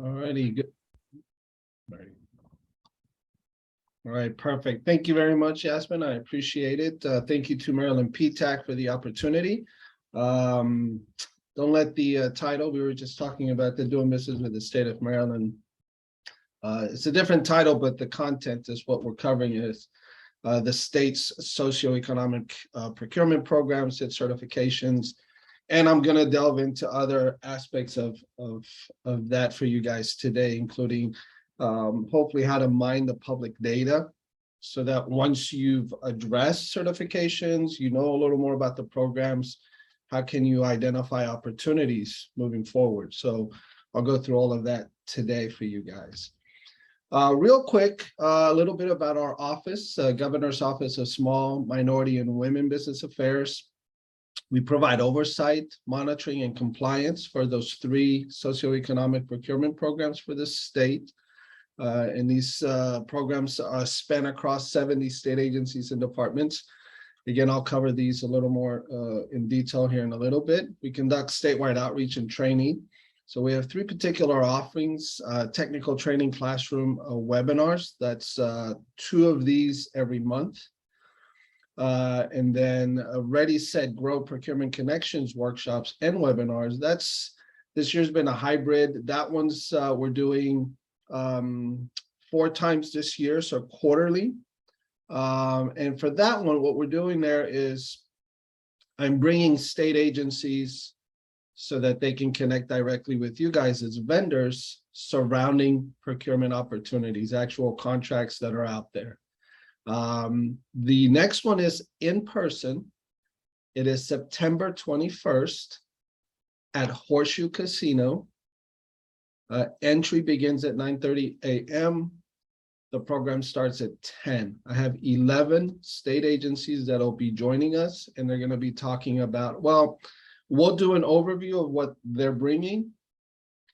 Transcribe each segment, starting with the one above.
All righty, good. All right, perfect. Thank you very much, Yasmin. I appreciate it. Thank you to Maryland PTAC for the opportunity. Don't let the title, we were just talking about the doing business with the state of Maryland. It's a different title, but the content is what we're covering is the state's socioeconomic procurement programs, its certifications. And I'm going to delve into other aspects of that for you guys today, including hopefully how to mine the public data so that once you've addressed certifications, you know a little more about the programs, how can you identify opportunities moving forward? So I'll go through all of that today for you guys. Real quick, a little bit about our office, Governor's Office of Small, Minority, and Women Business Affairs. We provide oversight, monitoring, and compliance for those 3 socioeconomic procurement programs for the state. And these programs are span across 70 state agencies and departments. Again, I'll cover these a little more in detail here in a little bit. We conduct statewide outreach and training. So we have 3 particular offerings, technical training classroom webinars. That's 2 of these every month. And then Ready, Set, Grow Procurement Connections workshops and webinars. This year's been a hybrid. That one's we're doing 4 times this year, so quarterly. And for that one, what we're doing there is I'm bringing state agencies so that they can connect directly with you guys as vendors surrounding procurement opportunities, actual contracts that are out there. The next one is in person. It is September 21st at Horseshoe Casino. Entry begins at 9:30 a.m. The program starts at 10. I have 11 state agencies that'll be joining us, and they're going to be talking about, well, we'll do an overview of what they're bringing,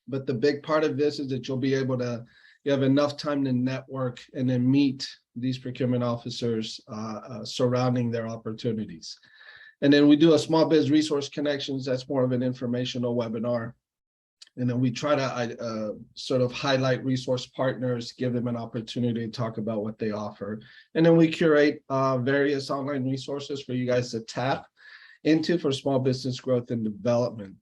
but the big part of this is that you'll be able to, you have enough time to network and then meet these procurement officers surrounding their opportunities. And then we do a small biz resource connections. That's more of an informational webinar. And then we try to sort of highlight resource partners, give them an opportunity to talk about what they offer. And then we curate various online resources for you guys to tap into for small business growth and development.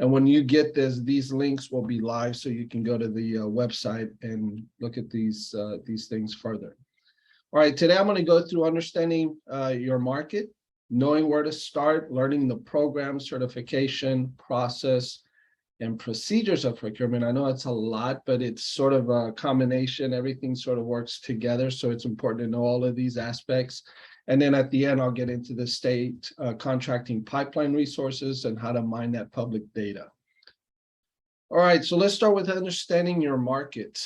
And when you get this, these links will be live, so you can go to the website and look at these things further. All right, today I'm going to go through understanding your market, knowing where to start, learning the program, certification, process, and procedures of procurement. I know it's a lot, but it's sort of a combination. Everything sort of works together, so it's important to know all of these aspects. And then at the end, I'll get into the state contracting pipeline resources and how to mine that public data. All right, so let's start with understanding your market.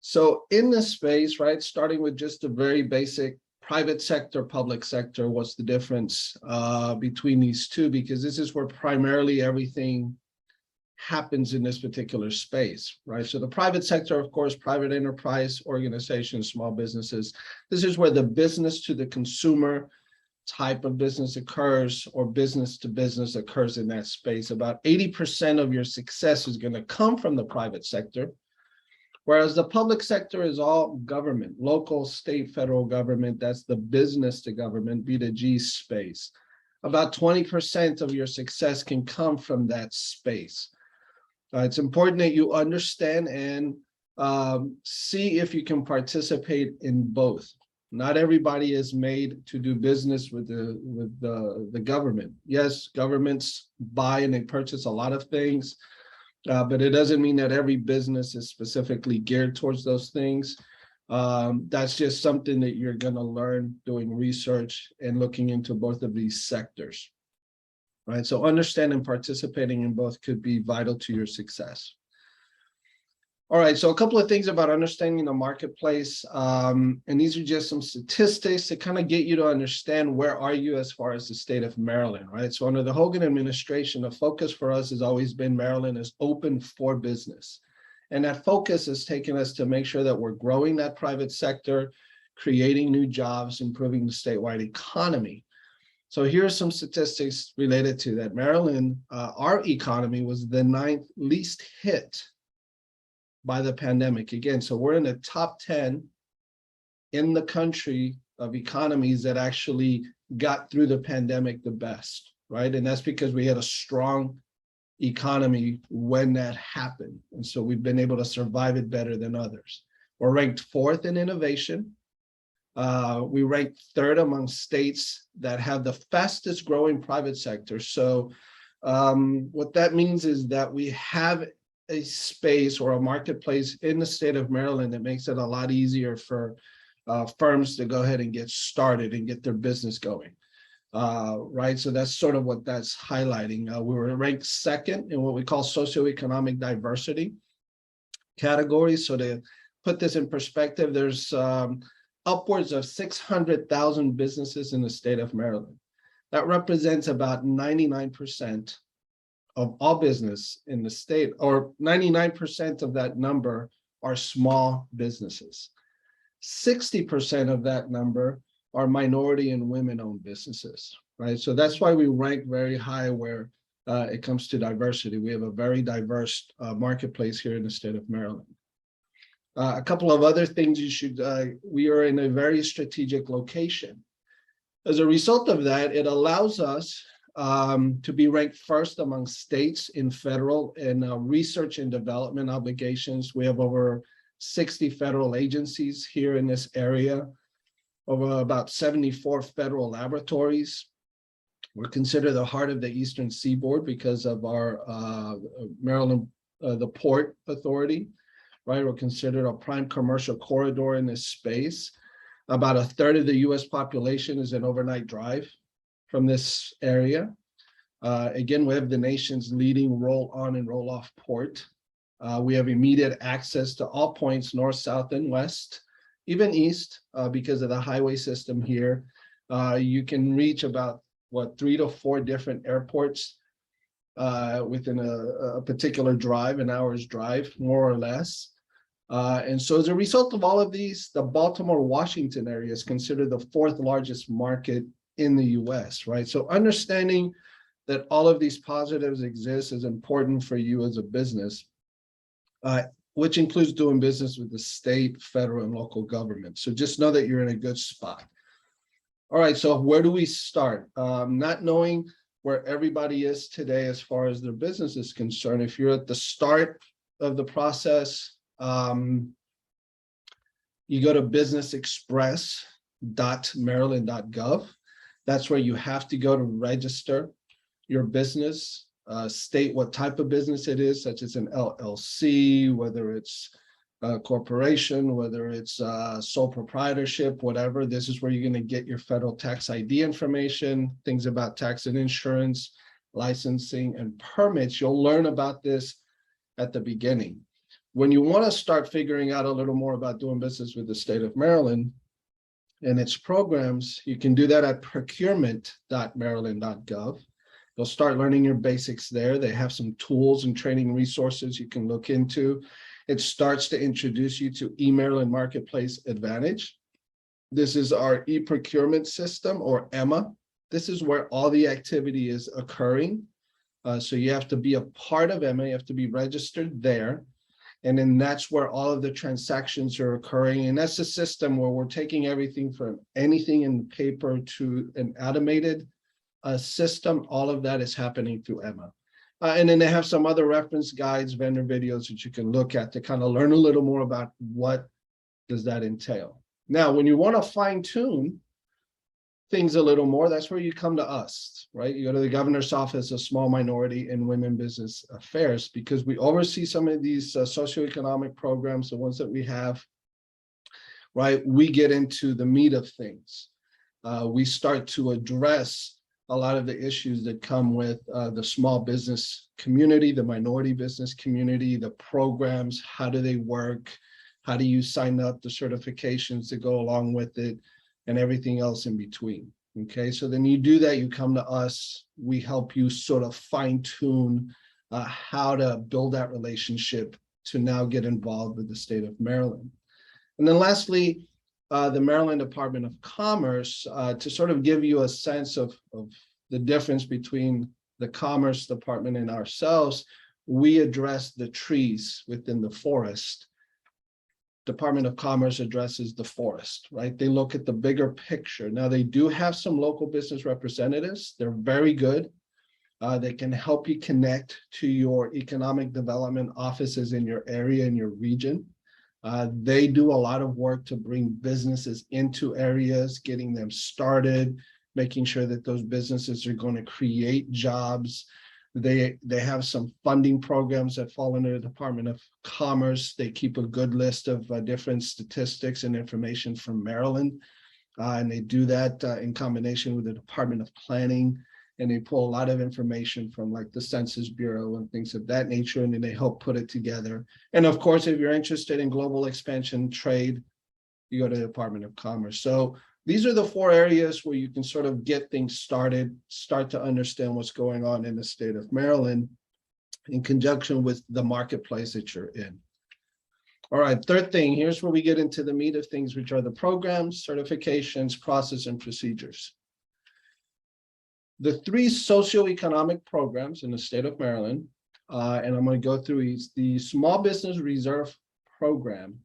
So in this space, right, starting with just a very basic private sector, public sector, what's the difference between these two? Because this is where primarily everything happens in this particular space, right? So the private sector, of course, private enterprise organizations, small businesses, this is where the business to the consumer type of business occurs, or business to business occurs in that space. About 80% of your success is going to come from the private sector, whereas the public sector is all government, local, state, federal government. That's the business to government, B2G space. About 20% of your success can come from that space. It's important that you understand and see if you can participate in both. Not everybody is made to do business with the government. Yes, governments buy and they purchase a lot of things, but it doesn't mean that every business is specifically geared towards those things. That's just something that you're going to learn doing research and looking into both of these sectors. Right, so understanding and participating in both could be vital to your success. All right, so a couple of things about understanding the marketplace, and these are just some statistics to kind of get you to understand where are you as far as the state of Maryland, right? So under the Hogan administration, the focus for us has always been Maryland is open for business. And that focus has taken us to make sure that we're growing that private sector, creating new jobs, improving the statewide economy. So here are some statistics related to that. Maryland, our economy was the 9th least hit by the pandemic. Again, so we're in the top 10 in the country of economies that actually got through the pandemic the best, right? And that's because we had a strong economy when that happened. And so we've been able to survive it better than others. We're ranked 4th in innovation. We ranked 3rd among states that have the fastest growing private sector. So what that means is that we have a space or a marketplace in the state of Maryland that makes it a lot easier for firms to go ahead and get started and get their business going. Right, so that's sort of what that's highlighting. We were ranked 2nd in what we call socioeconomic diversity category. So to put this in perspective, there's upwards of 600,000 businesses in the state of Maryland. That represents about 99% of all business in the state, or 99% of that number are small businesses. 60% of that number are minority and women-owned businesses, right? So that's why we rank very high where it comes to diversity. We have a very diverse marketplace here in the state of Maryland. A couple of other things you should, we are in a very strategic location. As a result of that, it allows us to be ranked 1st among states in federal and research and development obligations. We have over 60 federal agencies here in this area, over about 74 federal laboratories. We're considered the heart of the Eastern Seaboard because of our Maryland, the Port Authority, right? We're considered a prime commercial corridor in this space. About 1/3 of the US population is an overnight drive from this area. Again, we have the nation's leading roll-on and roll-off port. We have immediate access to all points, north, south, and west, even east, because of the highway system here. You can reach about, 3 to 4 different airports within a particular drive, an hour's drive, more or less. And so as a result of all of these, the Baltimore-Washington area is considered the 4th largest market in the US, right? So understanding that all of these positives exist is important for you as a business, which includes doing business with the state, federal, and local government. So just know that you're in a good spot. All right, so where do we start? Not knowing where everybody is today as far as their business is concerned. If you're at the start of the process, you go to businessexpress.maryland.gov. That's where you have to go to register your business, state what type of business it is, such as an LLC, whether it's a corporation, whether it's sole proprietorship, whatever. This is where you're going to get your federal tax ID information, things about tax and insurance, licensing, and permits. You'll learn about this at the beginning. When you want to start figuring out a little more about doing business with the state of Maryland and its programs, you can do that at procurement.maryland.gov. You'll start learning your basics there. They have some tools and training resources you can look into. It starts to introduce you to eMaryland Marketplace Advantage. This is our e-procurement system, or EMA. This is where all the activity is occurring. So you have to be a part of EMA, you have to be registered there. And then that's where all of the transactions are occurring. And that's a system where we're taking everything from anything in paper to an automated system. All of that is happening through EMA. And then they have some other reference guides, vendor videos that you can look at to kind of learn a little more about what does that entail. Now, when you want to fine tune things a little more, that's where you come to us, right? You go to the governor's office of small minority and women business affairs, because we oversee some of these socioeconomic programs, the ones that we have, right? We get into the meat of things. We start to address a lot of the issues that come with the small business community, the minority business community, the programs, how do they work? How do you sign up, the certifications that go along with it, and everything else in between, okay? So then you do that, you come to us, we help you sort of fine tune how to build that relationship to now get involved with the state of Maryland. And then lastly, the Maryland Department of Commerce to sort of give you a sense of the difference between the Commerce Department and ourselves. We address the trees within the forest. Department of Commerce addresses the forest, right? They look at the bigger picture. Now, they do have some local business representatives. They're very good. They can help you connect to your economic development offices in your area, in your region. They do a lot of work to bring businesses into areas, getting them started, making sure that those businesses are going to create jobs. They have some funding programs that fall under the Department of Commerce. They keep a good list of different statistics and information from Maryland. And they do that in combination with the Department of Planning. And they pull a lot of information from like the Census Bureau and things of that nature, and then they help put it together. And of course, if you're interested in global expansion, trade, you go to the Department of Commerce. So these are the 4 areas where you can sort of get things started, start to understand what's going on in the state of Maryland in conjunction with the marketplace that you're in. All right, third thing, here's where we get into the meat of things, which are the programs, certifications, process, and procedures. The 3 socioeconomic programs in the state of Maryland, and I'm going to go through these. The Small Business Reserve Program,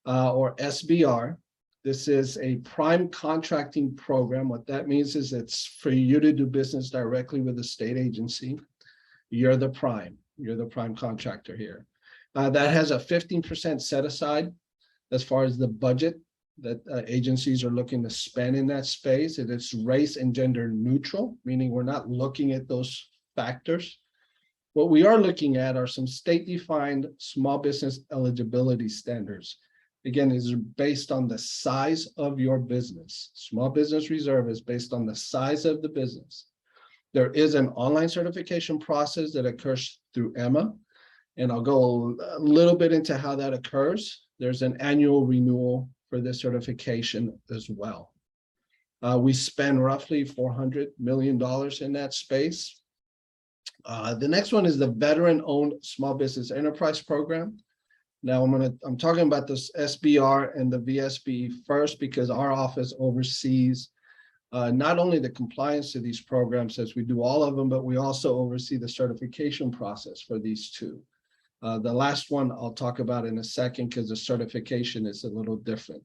or SBR. This is a prime contracting program. What that means is it's for you to do business directly with a state agency. You're the prime contractor here. That has a 15% set aside as far as the budget that agencies are looking to spend in that space. It is race and gender neutral, meaning we're not looking at those factors. What we are looking at are some state-defined small business eligibility standards. Again, these are based on the size of your business. Small Business Reserve is based on the size of the business. There is an online certification process that occurs through Emma, and I'll go a little bit into how that occurs. There's an annual renewal for this certification as well. We spend roughly $400 million in that space. The next one is the Veteran-Owned Small Business Enterprise Program. Now I'm talking about this SBR and the VSBE first because our office oversees not only the compliance to these programs as we do all of them, but we also oversee the certification process for these 2. The last one I'll talk about in a second because the certification is a little different.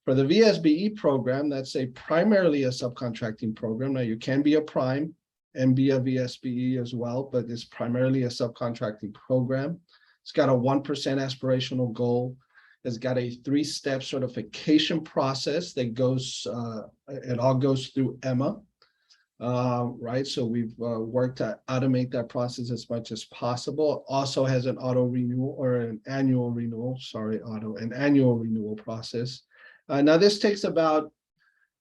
For the VSBE program, that's primarily a subcontracting program. Now you can be a prime and be a VSBE as well, but it's primarily a subcontracting program. It's got a 1% aspirational goal. It's got a 3-step certification process that goes, it all goes through Emma. Right, so we've worked to automate that process as much as possible. Also has an auto renewal or an annual renewal, an annual renewal process. Now this takes about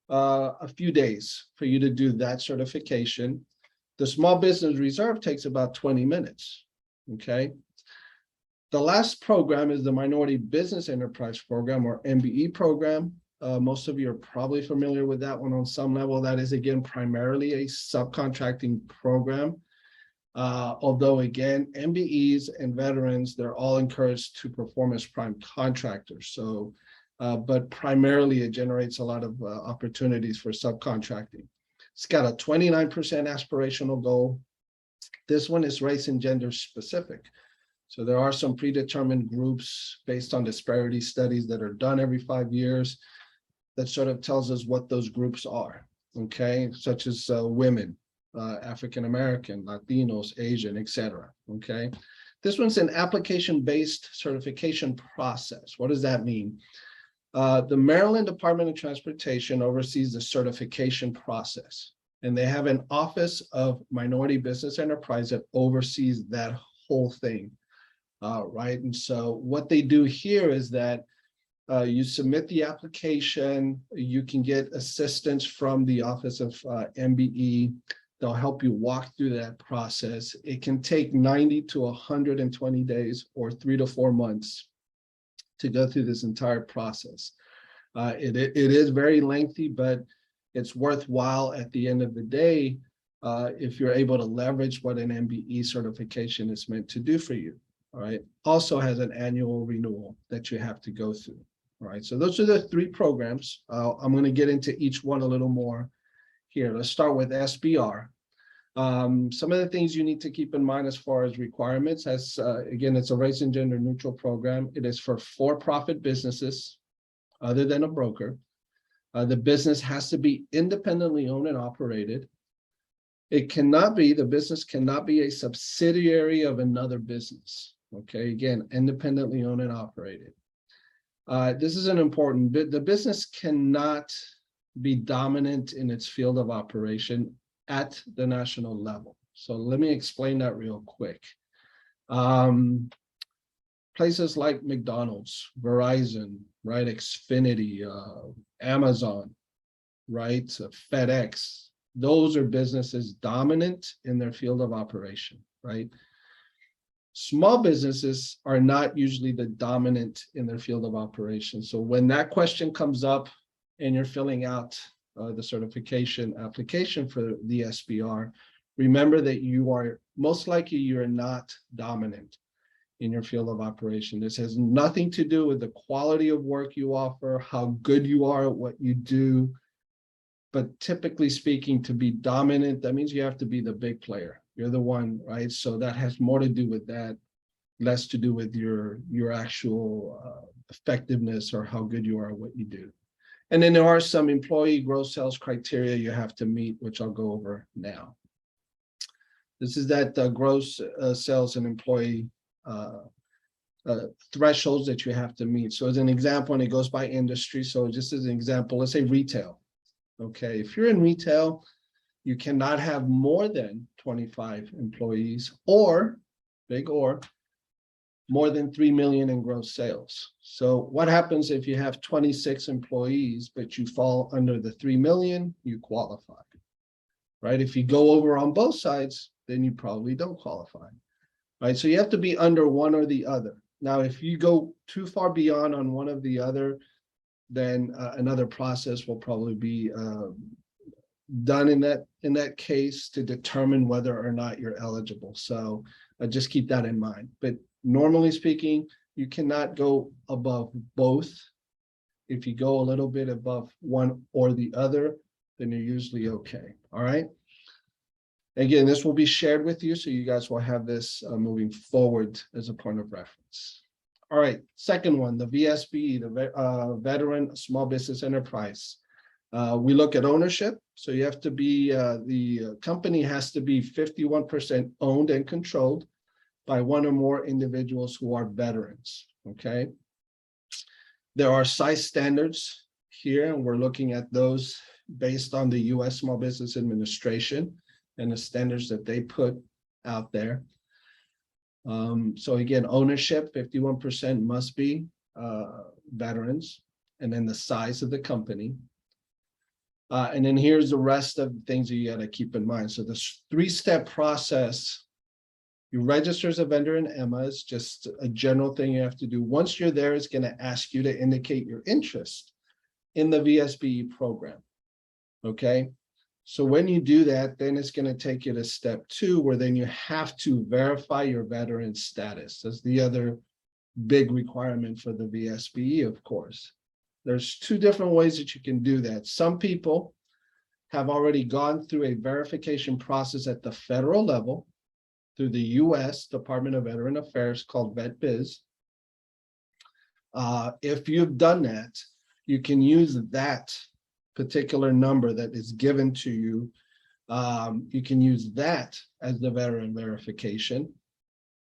a few days for you to do that certification. The Small Business Reserve takes about 20 minutes, okay? The last program is the Minority Business Enterprise Program, or MBE program. Most of you are probably familiar with that one on some level. That is, again, primarily a subcontracting program. Although, again, MBEs and veterans, they're all encouraged to perform as prime contractors. So, but primarily it generates a lot of opportunities for subcontracting. It's got a 29% aspirational goal. This one is race and gender specific. So there are some predetermined groups based on disparity studies that are done every 5 years that sort of tells us what those groups are, okay? Such as women, African-American, Latinos, Asian, etc. Okay? This one's an application-based certification process. What does that mean? The Maryland Department of Transportation oversees the certification process, and they have an Office of Minority Business Enterprise that oversees that whole thing. Right, and so what they do here is that you submit the application, you can get assistance from the Office of MBE. They'll help you walk through that process. It can take 90 to 120 days or 3 to 4 months to go through this entire process. It is very lengthy, but it's worthwhile at the end of the day if you're able to leverage what an MBE certification is meant to do for you. All right. Also has an annual renewal that you have to go through. All right, so those are the three programs. I'm going to get into each one a little more here. Let's start with SBR. Some of the things you need to keep in mind as far as requirements, as again, it's a race and gender neutral program. It is for-profit businesses other than a broker. The business has to be independently owned and operated. The business cannot be a subsidiary of another business. Okay, again, independently owned and operated. This is an important bit. The business cannot be dominant in its field of operation at the national level. So let me explain that real quick. Places like McDonald's, Verizon, right, Xfinity, Amazon, right, FedEx, those are businesses dominant in their field of operation, right? Small businesses are not usually the dominant in their field of operation. So when that question comes up and you're filling out the certification application for the SBR, remember that you are most likely you're not dominant in your field of operation. This has nothing to do with the quality of work you offer, how good you are at what you do. But typically speaking, to be dominant, that means you have to be the big player. You're the one, right? So that has more to do with that, less to do with your actual effectiveness or how good you are at what you do. And then there are some employee gross sales criteria you have to meet, which I'll go over now. This is that gross sales and employee thresholds that you have to meet. So as an example, and it goes by industry. So just as an example, let's say retail. Okay, if you're in retail, you cannot have more than 25 employees or more than 3 million in gross sales. So what happens if you have 26 employees, but you fall under the 3 million, you qualify, right? If you go over on both sides, then you probably don't qualify, right? So you have to be under one or the other. Now, if you go too far beyond on one of the other, then another process will probably be done in that case to determine whether or not you're eligible. So just keep that in mind. But normally speaking, you cannot go above both. If you go a little bit above one or the other, then you're usually okay. All right. Again, this will be shared with you, so you guys will have this moving forward as a point of reference. All right, second one, the VSBE, the Veteran Small Business Enterprise. We look at ownership. So you have to be, the company has to be 51% owned and controlled by one or more individuals who are veterans, okay? There are size standards here, and we're looking at those based on the US Small Business Administration and the standards that they put out there. So again, ownership, 51% must be veterans, and then the size of the company. And then here's the rest of the things that you got to keep in mind. So this three-step process, you register as a vendor in EMA is just a general thing you have to do. Once you're there, it's going to ask you to indicate your interest in the VSBE program, okay? So when you do that, then it's going to take you to step 2, where then you have to verify your veteran status. That's the other big requirement for the VSBE, of course. There's 2 different ways that you can do that. Some people have already gone through a verification process at the federal level through the US Department of Veteran Affairs called VetBiz. If you've done that, you can use that particular number that is given to you. You can use that as the veteran verification.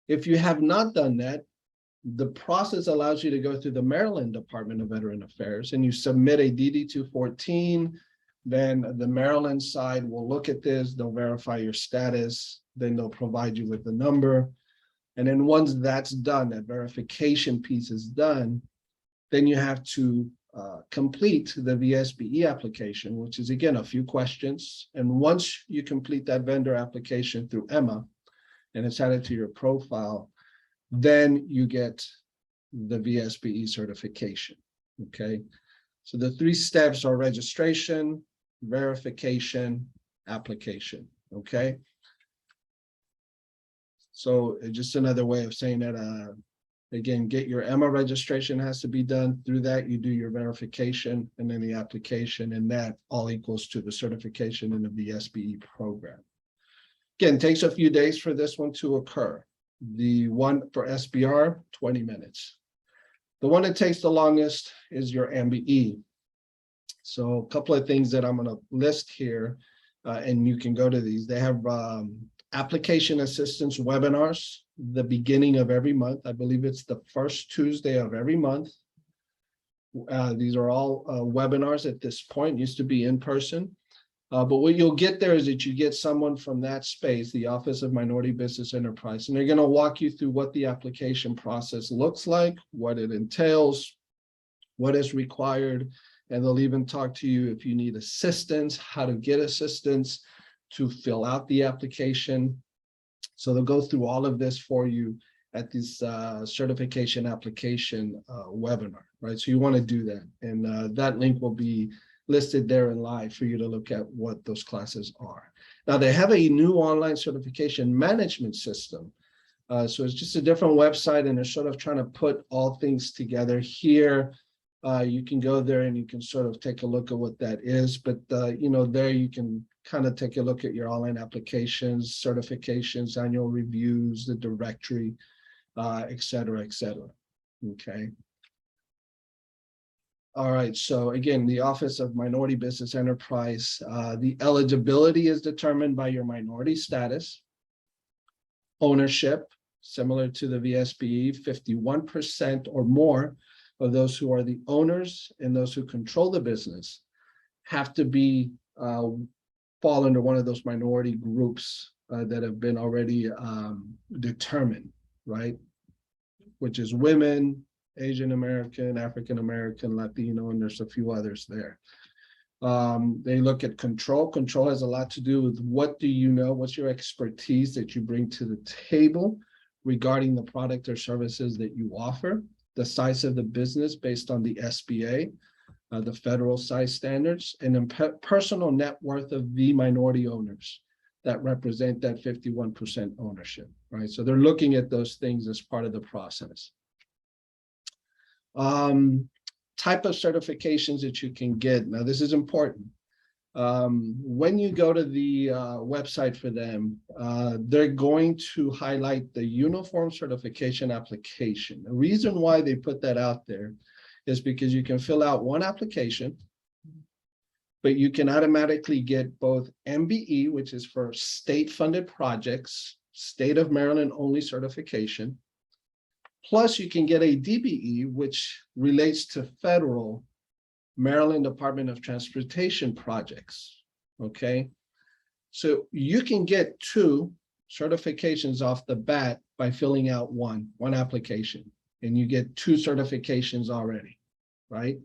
If you have not done that, the process allows you to go through the Maryland Department of Veteran Affairs, and you submit a DD-214. Then the Maryland side will look at this, they'll verify your status, then they'll provide you with the number. And then once that's done, that verification piece is done, then you have to complete the VSBE application, which is again a few questions. And once you complete that vendor application through EMA and it's added to your profile, then you get the VSBE certification. Okay, so the 3 steps are registration, verification, application. Okay, so just another way of saying that Again, get your EMA registration has to be done. Through that, you do your verification and then the application, and that all equals to the certification in the VSBE program. Again, takes a few days for this one to occur. The one for SBR, 20 minutes. The one that takes the longest is your MBE. So a couple of things that I'm going to list here, and you can go to these. They have application assistance webinars the beginning of every month. I believe it's the first Tuesday of every month. These are all webinars at this point. Used to be in person. But what you'll get there is that you get someone from that space, the Office of Minority Business Enterprise, and they're going to walk you through what the application process looks like, what it entails, what is required, and they'll even talk to you if you need assistance, how to get assistance to fill out the application. So they'll go through all of this for you at this certification application webinar, right? So you want to do that, and that link will be listed there in live for you to look at what those classes are. Now they have a new online certification management system. So it's just a different website, and they're sort of trying to put all things together here. You can go there and you can sort of take a look at what that is, but you know, there you can kind of take a look at your online applications, certifications, annual reviews, the directory, et cetera, et cetera. Okay. All right, so again, the Office of Minority Business Enterprise, the eligibility is determined by your minority status, ownership, similar to the VSBE, 51% or more of those who are the owners and those who control the business have to be fall under one of those minority groups that have been already determined, right? Which is women, Asian American, African American, Latino, and there's a few others there. They look at control. Control has a lot to do with what do you know, what's your expertise that you bring to the table regarding the product or services that you offer, the size of the business based on the SBA, the federal size standards, and then personal net worth of the minority owners that represent that 51% ownership, right? So they're looking at those things as part of the process. Type of certifications that you can get. Now, this is important. When you go to the website for them, they're going to highlight the uniform certification application. The reason why they put that out there is because you can fill out one application, but you can automatically get both MBE, which is for state-funded projects, state of Maryland only certification, plus you can get a DBE, which relates to federal Maryland Department of Transportation projects, okay? So you can get 2 certifications off the bat by filling out one application, and you get 2 certifications already, right?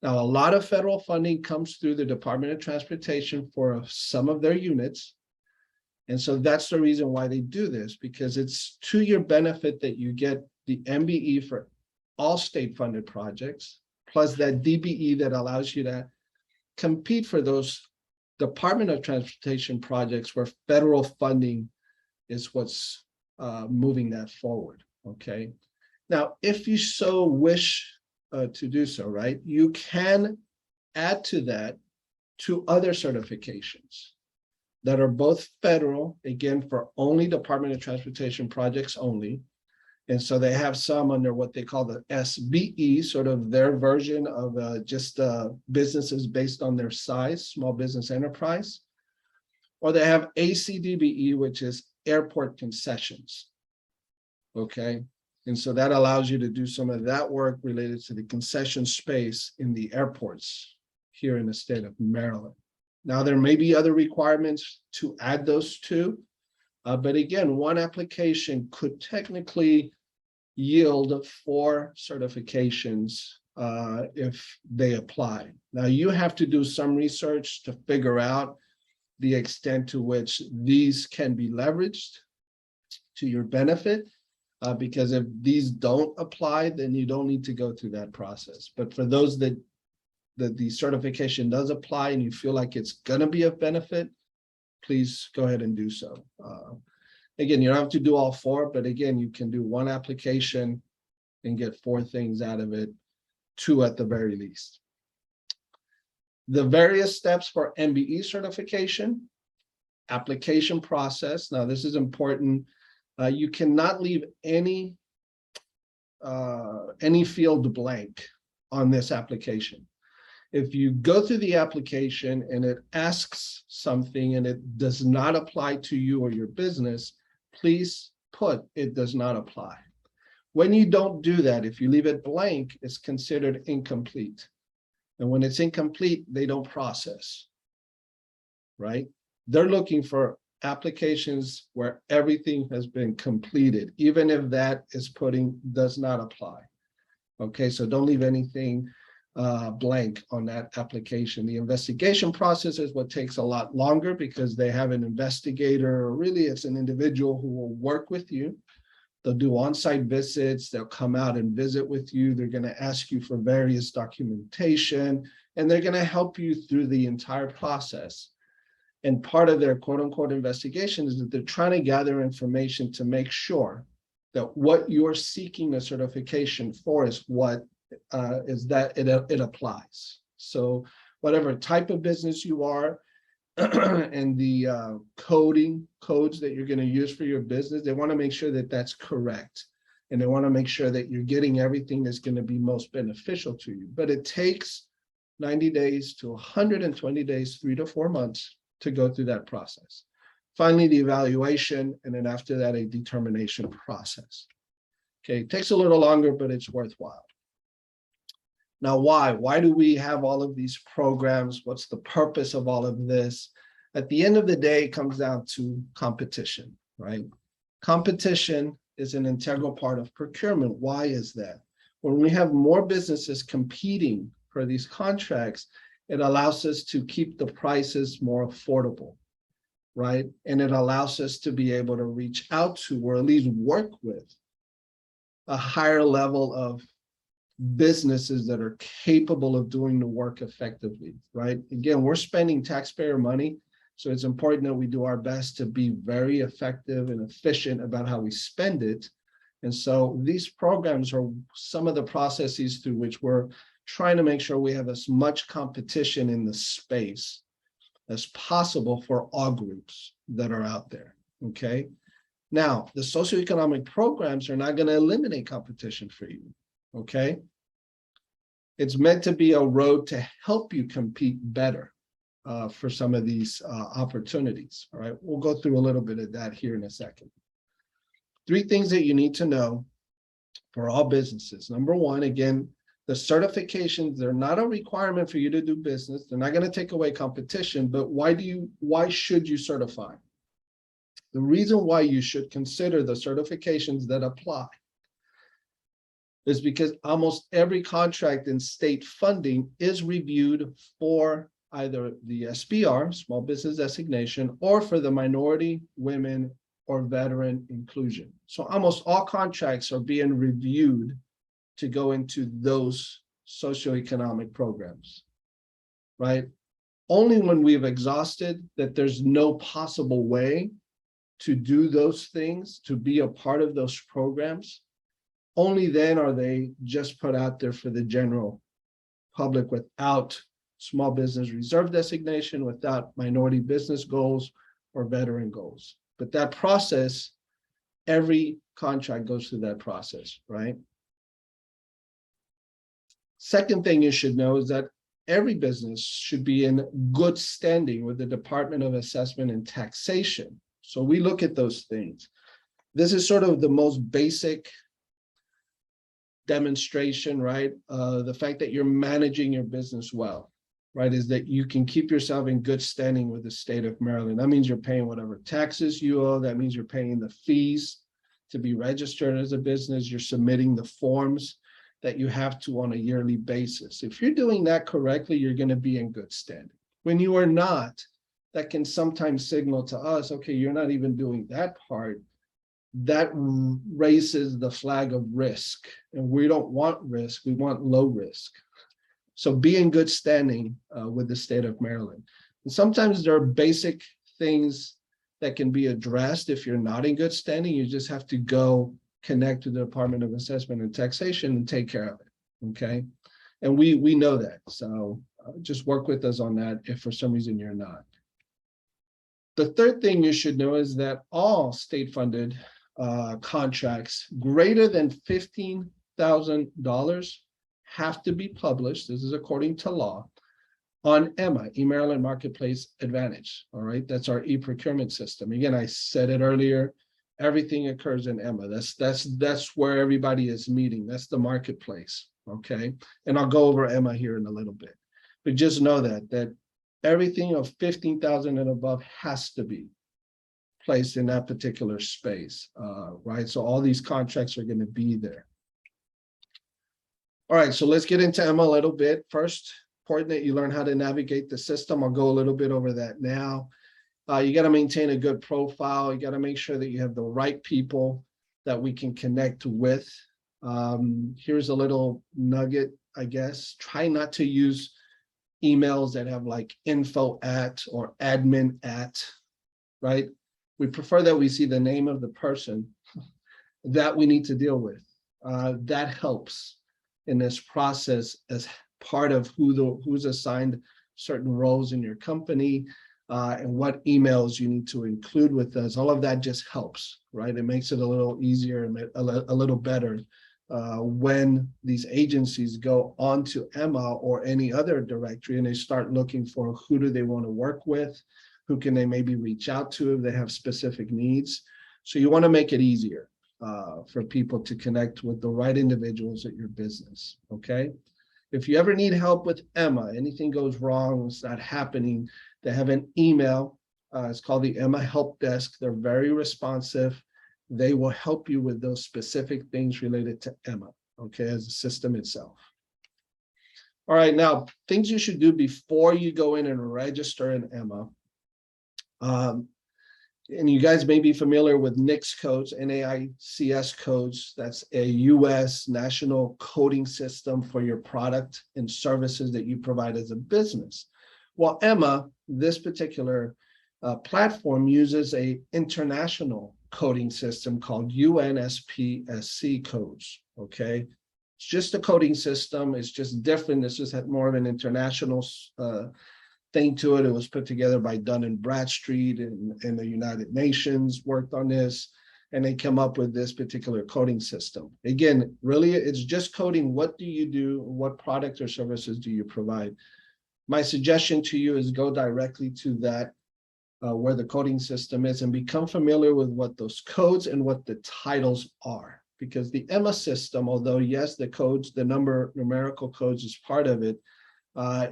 Now, a lot of federal funding comes through the Department of Transportation for some of their units. And so that's the reason why they do this, because it's to your benefit that you get the MBE for all state-funded projects, plus that DBE that allows you to compete for those Department of Transportation projects where federal funding is what's moving that forward, okay? Now, if you so wish to do so, right, you can add to that 2 other certifications that are both federal, again, for only Department of Transportation projects only. And so they have some under what they call the SBE, sort of their version of just businesses based on their size, small business enterprise. Or they have ACDBE, which is airport concessions, okay? And so that allows you to do some of that work related to the concession space in the airports here in the state of Maryland. Now, there may be other requirements to add those 2, but again, one application could technically yield 4 certifications if they apply. Now, you have to do some research to figure out the extent to which these can be leveraged to your benefit, because if these don't apply, then you don't need to go through that process. But for those that the certification does apply and you feel like it's going to be of benefit, please go ahead and do so. Again, you don't have to do all 4, but again, you can do one application and get 4 things out of it, 2 at the very least. The various steps for MBE certification, application process. Now, this is important. You cannot leave any field blank on this application. If you go through the application and it asks something and it does not apply to you or your business, please put it does not apply. When you don't do that, if you leave it blank, it's considered incomplete. And when it's incomplete, they don't process, right? They're looking for applications where everything has been completed, even if that is putting does not apply. Okay, so don't leave anything blank on that application. The investigation process is what takes a lot longer because they have an investigator, or really it's an individual who will work with you. They'll do on-site visits, they'll come out and visit with you, they're gonna ask you for various documentation, and they're gonna help you through the entire process. And part of their quote unquote investigation is that they're trying to gather information to make sure that what you're seeking a certification for is what is that it applies. So whatever type of business you are, and the codes that you're going to use for your business, they want to make sure that that's correct. And they want to make sure that you're getting everything that's going to be most beneficial to you. But it takes 90 days to 120 days, 3 to 4 months to go through that process. Finally, the evaluation, and then after that, a determination process. Okay, it takes a little longer, but it's worthwhile. Now, why? Why do we have all of these programs? What's the purpose of all of this? At the end of the day, it comes down to competition, right? Competition is an integral part of procurement. Why is that? When we have more businesses competing for these contracts, it allows us to keep the prices more affordable, right? And it allows us to be able to reach out to, or at least work with, a higher level of businesses that are capable of doing the work effectively, right? Again, we're spending taxpayer money, so it's important that we do our best to be very effective and efficient about how we spend it. And so these programs are some of the processes through which we're trying to make sure we have as much competition in the space as possible for all groups that are out there, okay? Now, the socioeconomic programs are not going to eliminate competition for you. Okay, it's meant to be a road to help you compete better for some of these opportunities. All right, we'll go through a little bit of that here in a second. 3 things that you need to know for all businesses. Number 1, again, the certifications, they're not a requirement for you to do business. They're not going to take away competition, but why should you certify? The reason why you should consider the certifications that apply is because almost every contract in state funding is reviewed for either the SBR, small business designation, or for the minority, women, or veteran inclusion. So almost all contracts are being reviewed to go into those socioeconomic programs, right? Only when we've exhausted that there's no possible way to do those things, to be a part of those programs, only then are they just put out there for the general public without small business reserve designation, without minority business goals or veteran goals. But that process, every contract goes through that process, right? Second thing you should know is that every business should be in good standing with the Department of Assessment and Taxation. So we look at those things. This is sort of the most basic demonstration, right? The fact that you're managing your business well, right? Is that you can keep yourself in good standing with the state of Maryland. That means you're paying whatever taxes you owe. That means you're paying the fees to be registered as a business. You're submitting the forms that you have to on a yearly basis. If you're doing that correctly, you're going to be in good standing. When you are not, that can sometimes signal to us, okay, you're not even doing that part. That raises the flag of risk, and we don't want risk, we want low risk. So be in good standing with the state of Maryland. And sometimes there are basic things that can be addressed if you're not in good standing. You just have to go connect to the Department of Assessment and Taxation and take care of it, okay? And we know that, so just work with us on that if for some reason you're not. The third thing you should know is that all state-funded contracts greater than $15,000 have to be published, this is according to law, on EMA, eMaryland Marketplace Advantage, all right? That's our e-procurement system. Again, I said it earlier, everything occurs in EMA. That's where everybody is meeting. That's the marketplace, okay? And I'll go over EMA here in a little bit. But just know that everything of 15,000 and above has to be placed in that particular space, right? So all these contracts are going to be there. All right, so let's get into EMA a little bit. First, important that you learn how to navigate the system. I'll go a little bit over that now. You got to maintain a good profile. You got to make sure that you have the right people that we can connect with. Here's a little nugget, I guess. Try not to use emails that have like info@ or admin@, right? We prefer that we see the name of the person that we need to deal with. That helps in this process as part of who's assigned certain roles in your company and what emails you need to include with us. All of that just helps, right? It makes it a little easier and a little better when these agencies go onto EMA or any other directory and they start looking for who do they want to work with, who can they maybe reach out to if they have specific needs. So you want to make it easier for people to connect with the right individuals at your business, okay? If you ever need help with EMA, anything goes wrong, it's not happening, they have an email. It's called the EMA Help Desk. They're very responsive. They will help you with those specific things related to EMA, okay, as a system itself. All right, now, things you should do before you go in and register in EMA. And you guys may be familiar with NAICS codes, NAICS codes. That's a US national coding system for your product and services that you provide as a business. Well, EMA, this particular platform uses a international coding system called UNSPSC codes, okay? It's just a coding system, it's just different, this just had more of an international thing to it. It was put together by Dun & Bradstreet and the United Nations worked on this, and they come up with this particular coding system. Again, really, it's just coding. What do you do? What products or services do you provide? My suggestion to you is go directly to that where the coding system is and become familiar with what those codes and what the titles are. Because the EMA system, although yes, the codes, the numerical codes is part of it,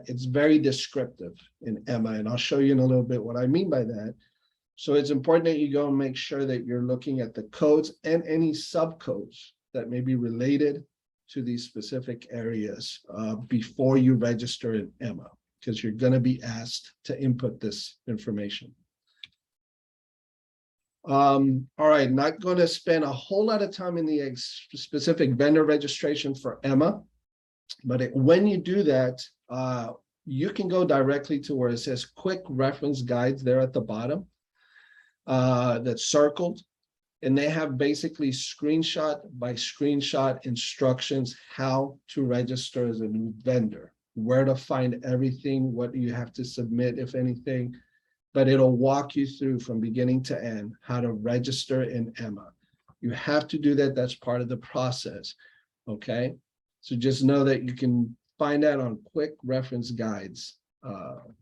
it's very descriptive in EMA, and I'll show you in a little bit what I mean by that. So it's important that you go and make sure that you're looking at the codes and any subcodes that may be related to these specific areas before you register in EMA, because you're going to be asked to input this information. All right, not going to spend a whole lot of time in the specific vendor registration for EMA, but when you do that, you can go directly to where it says quick reference guides there at the bottom that's circled, and they have basically screenshot by screenshot instructions how to register as a new vendor, where to find everything, what you have to submit, if anything, but it'll walk you through from beginning to end how to register in EMA. You have to do that. That's part of the process, okay? So just know that you can find that on quick reference guides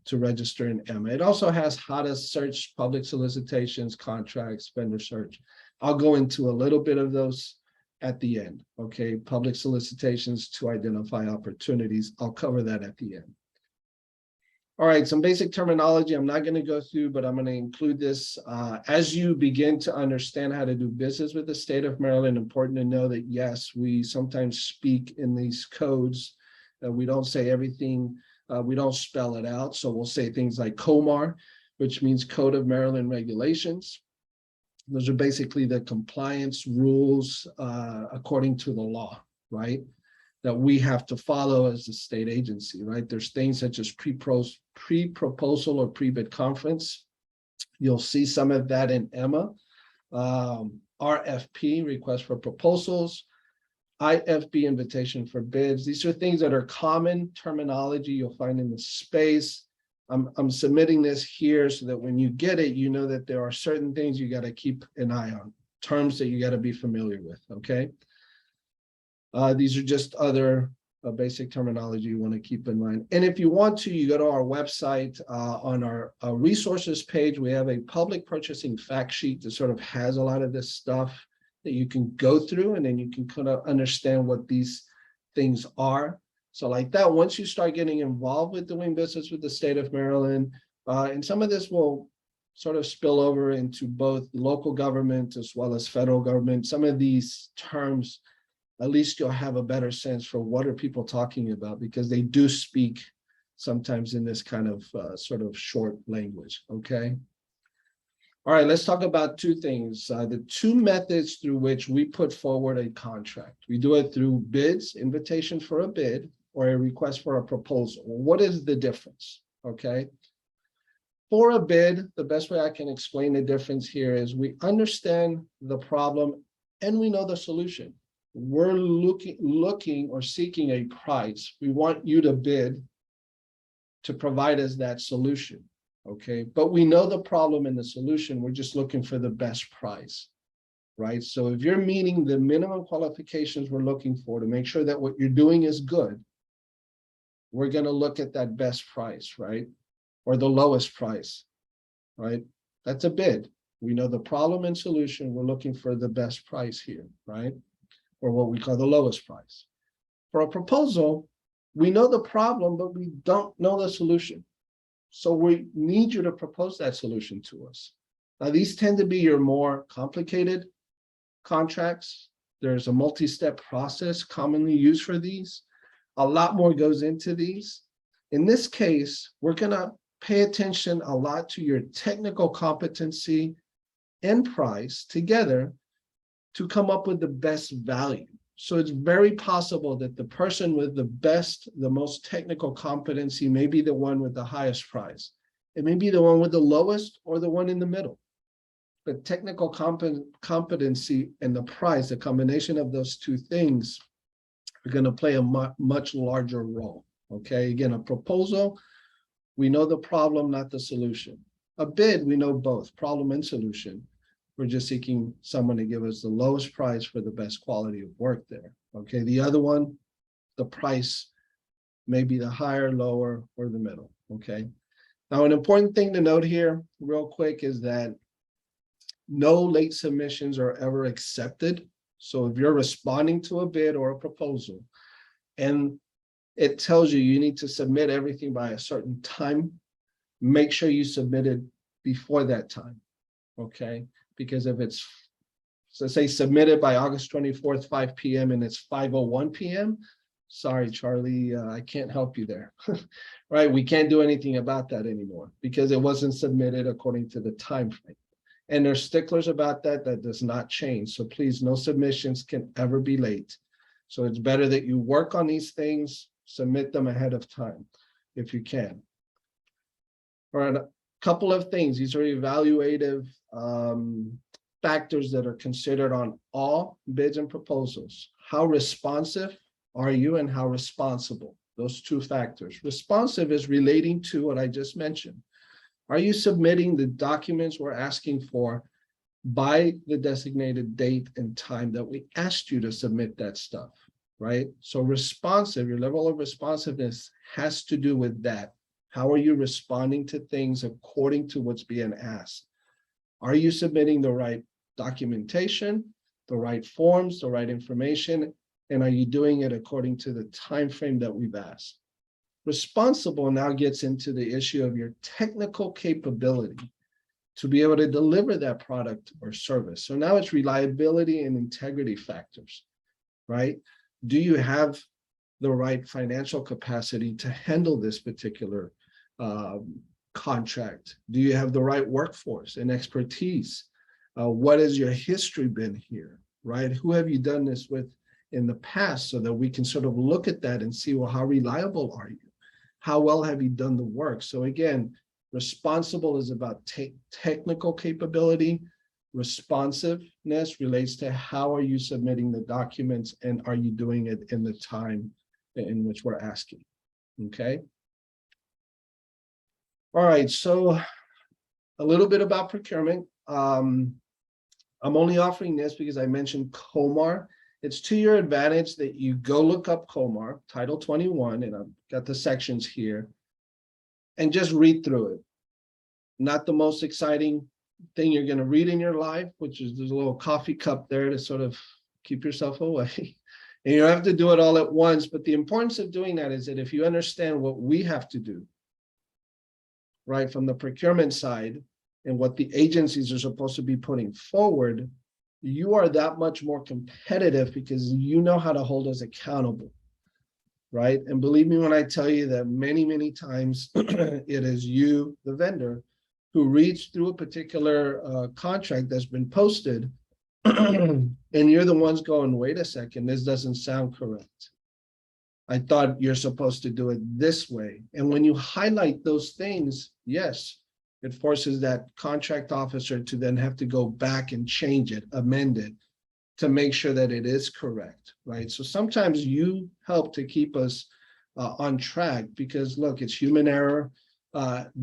to register in EMA. It also has how to search public solicitations, contracts, vendor search. I'll go into a little bit of those at the end, okay? Public solicitations to identify opportunities. I'll cover that at the end. All right, some basic terminology I'm not going to go through, but I'm going to include this. As you begin to understand how to do business with the state of Maryland, important to know that, yes, we sometimes speak in these codes. We don't say everything. We don't spell it out. So we'll say things like COMAR, which means Code of Maryland Regulations. Those are basically the compliance rules according to the law, right? That we have to follow as a state agency, right? There's things such as pre-proposal or pre-bid conference. You'll see some of that in EMA. RFP, request for proposals, IFB, invitation for bids. These are things that are common terminology you'll find in the space. I'm submitting this here so that when you get it, you know that there are certain things you got to keep an eye on, terms that you got to be familiar with, okay? These are just other basic terminology you want to keep in mind. And if you want to, you go to our website. On our resources page, we have a public purchasing fact sheet that sort of has a lot of this stuff that you can go through, and then you can kind of understand what these things are. So like that, once you start getting involved with doing business with the state of Maryland, and some of this will sort of spill over into both local government as well as federal government. Some of these terms, at least you'll have a better sense for what are people talking about, because they do speak sometimes in this kind of sort of short language, okay? All right, let's talk about two things. The two methods through which we put forward a contract. We do it through bids, invitation for a bid, or a request for a proposal. What is the difference, okay? For a bid, the best way I can explain the difference here is we understand the problem and we know the solution. We're looking or seeking a price. We want you to bid to provide us that solution, okay? But we know the problem and the solution. We're just looking for the best price, right? So if you're meeting the minimum qualifications we're looking for to make sure that what you're doing is good, we're going to look at that best price, right? Or the lowest price, right? That's a bid. We know the problem and solution. We're looking for the best price here, right? Or what we call the lowest price. For a proposal, we know the problem, but we don't know the solution. So we need you to propose that solution to us. Now, these tend to be your more complicated contracts. There's a multi-step process commonly used for these. A lot more goes into these. In this case, we're going to pay attention a lot to your technical competency and price together to come up with the best value. So it's very possible that the person with the most technical competency may be the one with the highest price. It may be the one with the lowest or the one in the middle. But technical competency and the price, the combination of those two things, are going to play a much larger role. Okay, again, a proposal, we know the problem, not the solution. A bid, we know both problem and solution. We're just seeking someone to give us the lowest price for the best quality of work there. Okay, the other one, the price may be the higher, lower, or the middle. Okay, now an important thing to note here real quick is that no late submissions are ever accepted. So if you're responding to a bid or a proposal and it tells you you need to submit everything by a certain time, make sure you submit it before that time, okay? Because if it's, so say submitted by August 24th, 5 p.m. and it's 5:01 p.m., sorry, Charlie, I can't help you there, right? We can't do anything about that anymore because it wasn't submitted according to the time frame. And there's sticklers about that. That does not change. So please, no submissions can ever be late. So it's better that you work on these things, submit them ahead of time if you can. All right, a couple of things. These are evaluative factors that are considered on all bids and proposals. How responsive are you and how responsible? Those two factors. Responsive is relating to what I just mentioned. Are you submitting the documents we're asking for by the designated date and time that we asked you to submit that stuff, right? So responsive, your level of responsiveness has to do with that. How are you responding to things according to what's being asked? Are you submitting the right documentation, the right forms, the right information, and are you doing it according to the time frame that we've asked? Responsible now gets into the issue of your technical capability to be able to deliver that product or service. So now it's reliability and integrity factors, right? Do you have the right financial capacity to handle this particular contract? Do you have the right workforce and expertise? What has your history been here, right? Who have you done this with in the past so that we can sort of look at that and see, well, how reliable are you? How well have you done the work? So again, responsible is about technical capability. responsiveness relates to how are you submitting the documents and are you doing it in the time in which we're asking, okay? All right, so a little bit about procurement. I'm only offering this because I mentioned COMAR. It's to your advantage that you go look up COMAR, Title 21, and I've got the sections here, and just read through it. Not the most exciting thing you're going to read in your life, which is there's a little coffee cup there to sort of keep yourself away. And you don't have to do it all at once, but the importance of doing that is that if you understand what we have to do, right, from the procurement side and what the agencies are supposed to be putting forward, you are that much more competitive because you know how to hold us accountable, right? And believe me when I tell you that many, many times it is you, the vendor, who reads through a particular contract that's been posted and you're the ones going, wait a second, this doesn't sound correct. I thought you're supposed to do it this way. And when you highlight those things, yes, it forces that contract officer to then have to go back and change it, amend it, to make sure that it is correct, right? So sometimes you help to keep us on track because, look, it's human error,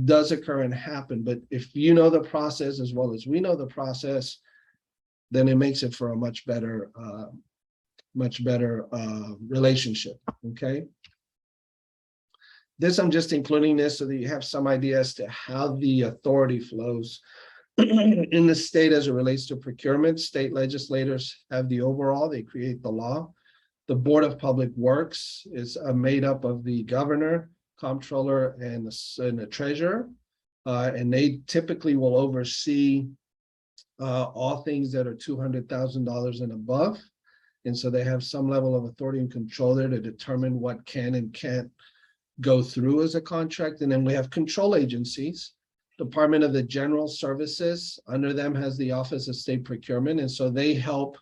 does occur and happen. But if you know the process as well as we know the process, then it makes it for a much better relationship, okay? This, I'm just including this so that you have some idea as to how the authority flows in the state as it relates to procurement. State legislators have the overall, they create the law. The Board of Public Works is made up of the governor, comptroller, and the treasurer. And they typically will oversee all things that are $200,000 and above. And so they have some level of authority and control there to determine what can and can't go through as a contract. And then we have control agencies. Department of the General Services, under them has the Office of State Procurement. And so they help,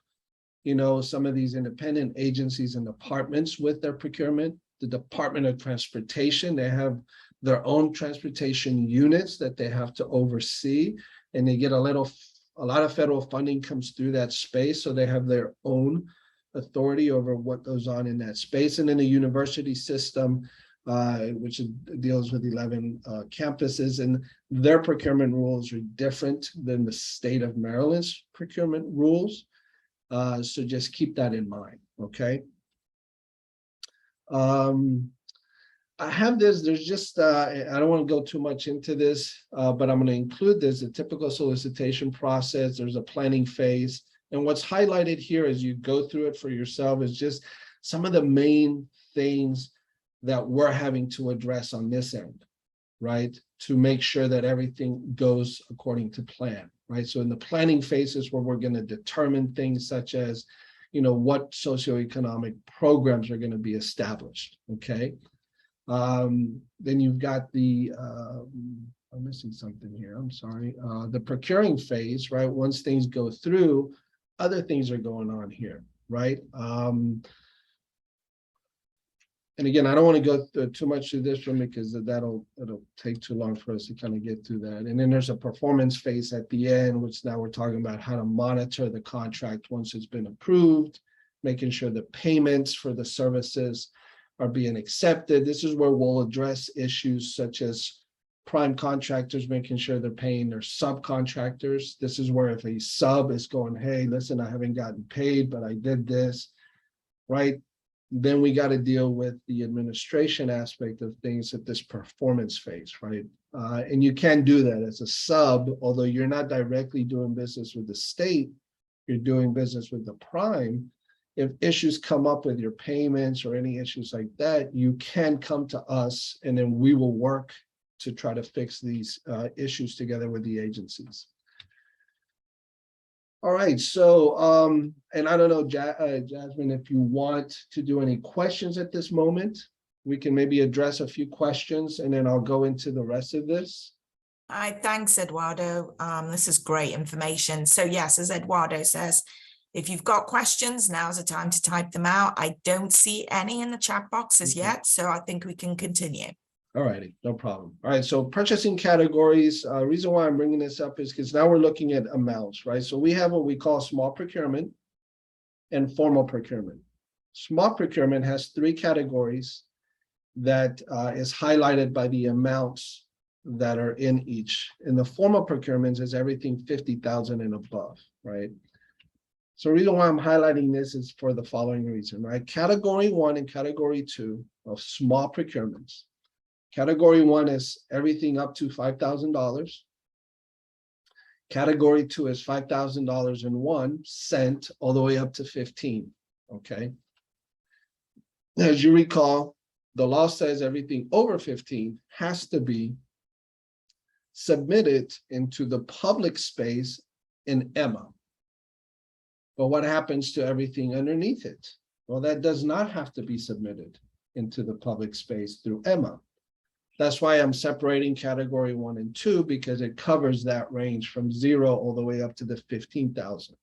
you know, some of these independent agencies and departments with their procurement. The Department of Transportation, they have their own transportation units that they have to oversee, and they get a lot of federal funding comes through that space. So they have their own authority over what goes on in that space. And then the university system, which deals with 11 campuses, and their procurement rules are different than the state of Maryland's procurement rules. So just keep that in mind, okay? I have this, there's just, I don't want to go too much into this, but I'm going to include this, a typical solicitation process. There's a planning phase. And what's highlighted here as you go through it for yourself is just some of the main things that we're having to address on this end, right? To make sure that everything goes according to plan, right? So in the planning phase is where we're going to determine things such as, you know, what socioeconomic programs are going to be established, okay? Then you've got the, I'm missing something here, I'm sorry. The procuring phase, right? Once things go through, other things are going on here, right? And again, I don't want to go too much through this one because it'll take too long for us to kind of get through that. And then there's a performance phase at the end, which now we're talking about how to monitor the contract once it's been approved, making sure the payments for the services are being accepted. This is where we'll address issues such as prime contractors, making sure they're paying their subcontractors. This is where if a sub is going, hey, listen, I haven't gotten paid, but I did this, right? Then we got to deal with the administration aspect of things at this performance phase, right? And you can do that as a sub, although you're not directly doing business with the state, you're doing business with the prime. If issues come up with your payments or any issues like that, you can come to us and then we will work to try to fix these issues together with the agencies. All right, so, and I don't know, Jasmine, if you want to do any questions at this moment, we can maybe address a few questions and then I'll go into the rest of this. Hi, thanks, Eduardo. This is great information. So yes, as Eduardo says, if you've got questions, now's the time to type them out. I don't see any in the chat boxes yet, so I think we can continue. All righty, no problem. All right, so purchasing categories, reason why I'm bringing this up is because now we're looking at amounts, right? So we have what we call small procurement and formal procurement. Small procurement has three categories that is highlighted by the amounts that are in each. And the formal procurement is everything 50,000 and above, right? So the reason why I'm highlighting this is for the following reason, right? Category 1 and category 2 of small procurements. Category 1 is everything up to $5,000. Category 2 is $5,001 all the way up to 15. Okay. As you recall, the law says everything over 15 has to be submitted into the public space in Emma. But what happens to everything underneath it? Well, that does not have to be submitted into the public space through Emma. That's why I'm separating category 1 and 2, because it covers that range from 0 all the way up to the 15,000.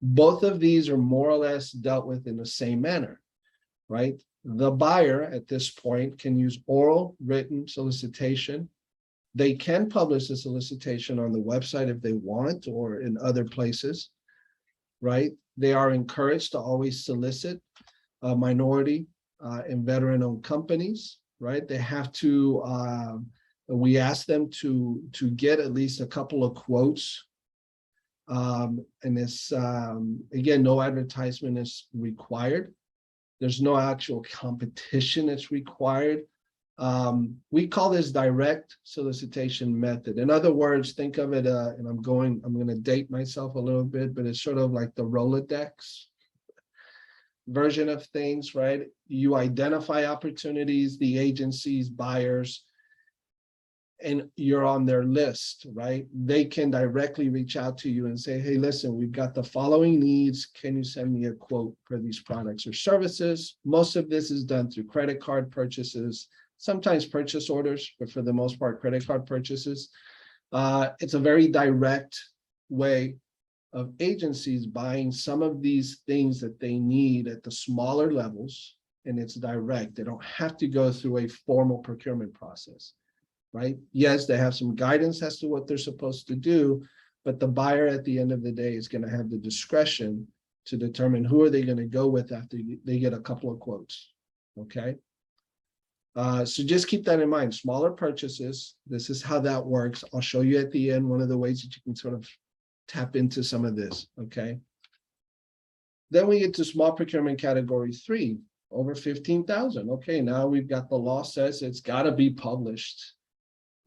Both of these are more or less dealt with in the same manner, right? The buyer at this point can use oral, written solicitation. They can publish the solicitation on the website if they want, or in other places, right? They are encouraged to always solicit minority and veteran-owned companies, right? They have to, we ask them to get at least a couple of quotes. And this, again, no advertisement is required. There's no actual competition that's required. We call this direct solicitation method. In other words, think of it, and I'm going to date myself a little bit, but it's sort of like the Rolodex version of things, right? You identify opportunities, the agencies, buyers, and you're on their list, right? They can directly reach out to you and say, hey, listen, we've got the following needs. Can you send me a quote for these products or services? Most of this is done through credit card purchases, sometimes purchase orders, but for the most part, credit card purchases. It's a very direct way of agencies buying some of these things that they need at the smaller levels, and it's direct. They don't have to go through a formal procurement process, right? Yes, they have some guidance as to what they're supposed to do, but the buyer at the end of the day is going to have the discretion to determine who are they going to go with after they get a couple of quotes, okay? So just keep that in mind. Smaller purchases, this is how that works. I'll show you at the end one of the ways that you can sort of tap into some of this, okay? Then we get to small procurement category 3, over 15,000. Okay, now we've got the law says it's got to be published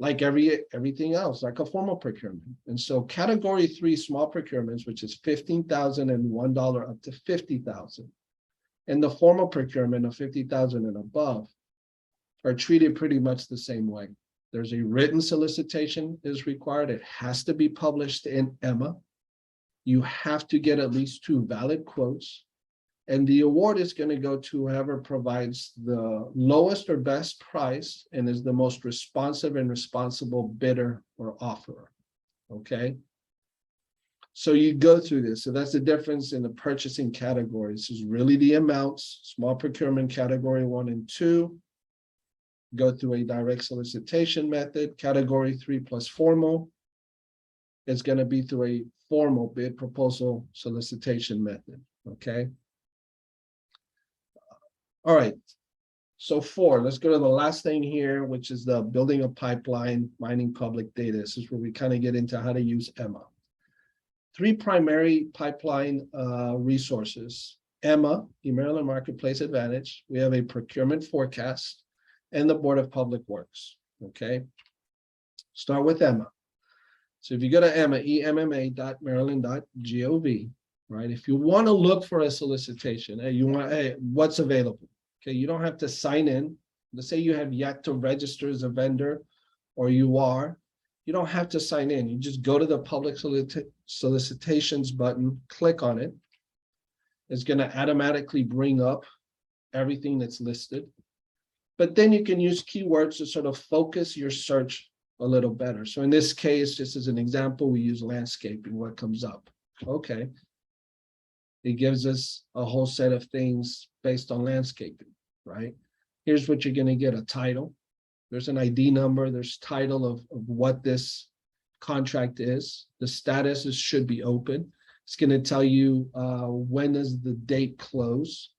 like everything else, like a formal procurement. And so category 3 small procurements, which is $15,001 up to 50,000, and the formal procurement of 50,000 and above are treated pretty much the same way. There's a written solicitation is required. It has to be published in Emma. You have to get at least 2 valid quotes, and the award is going to go to whoever provides the lowest or best price and is the most responsive and responsible bidder or offerer, okay? So you go through this. So that's the difference in the purchasing categories. This is really the amounts. Small procurement category 1 and 2 go through a direct solicitation method. Category 3 plus formal is going to be through a formal bid proposal solicitation method, okay? All right, so 4, let's go to the last thing here, which is the building a pipeline, mining public data. This is where we kind of get into how to use Emma. 3 primary pipeline resources: Emma, the Maryland Marketplace Advantage. We have a procurement forecast and the Board of Public Works, okay? Start with Emma. So if you go to Emma, emma.maryland.gov, right? If you want to look for a solicitation, hey, what's available? Okay, you don't have to sign in. Let's say you have yet to register as a vendor, or you don't have to sign in. You just go to the public solicitations button, click on it. It's going to automatically bring up everything that's listed. But then you can use keywords to sort of focus your search a little better. So in this case, just as an example, we use landscaping. What comes up? Okay. It gives us a whole set of things based on landscaping, right? Here's what you're going to get: a title, There's an ID number, there's title of what this contract is. The status is should be open. It's going to tell you when is the date close,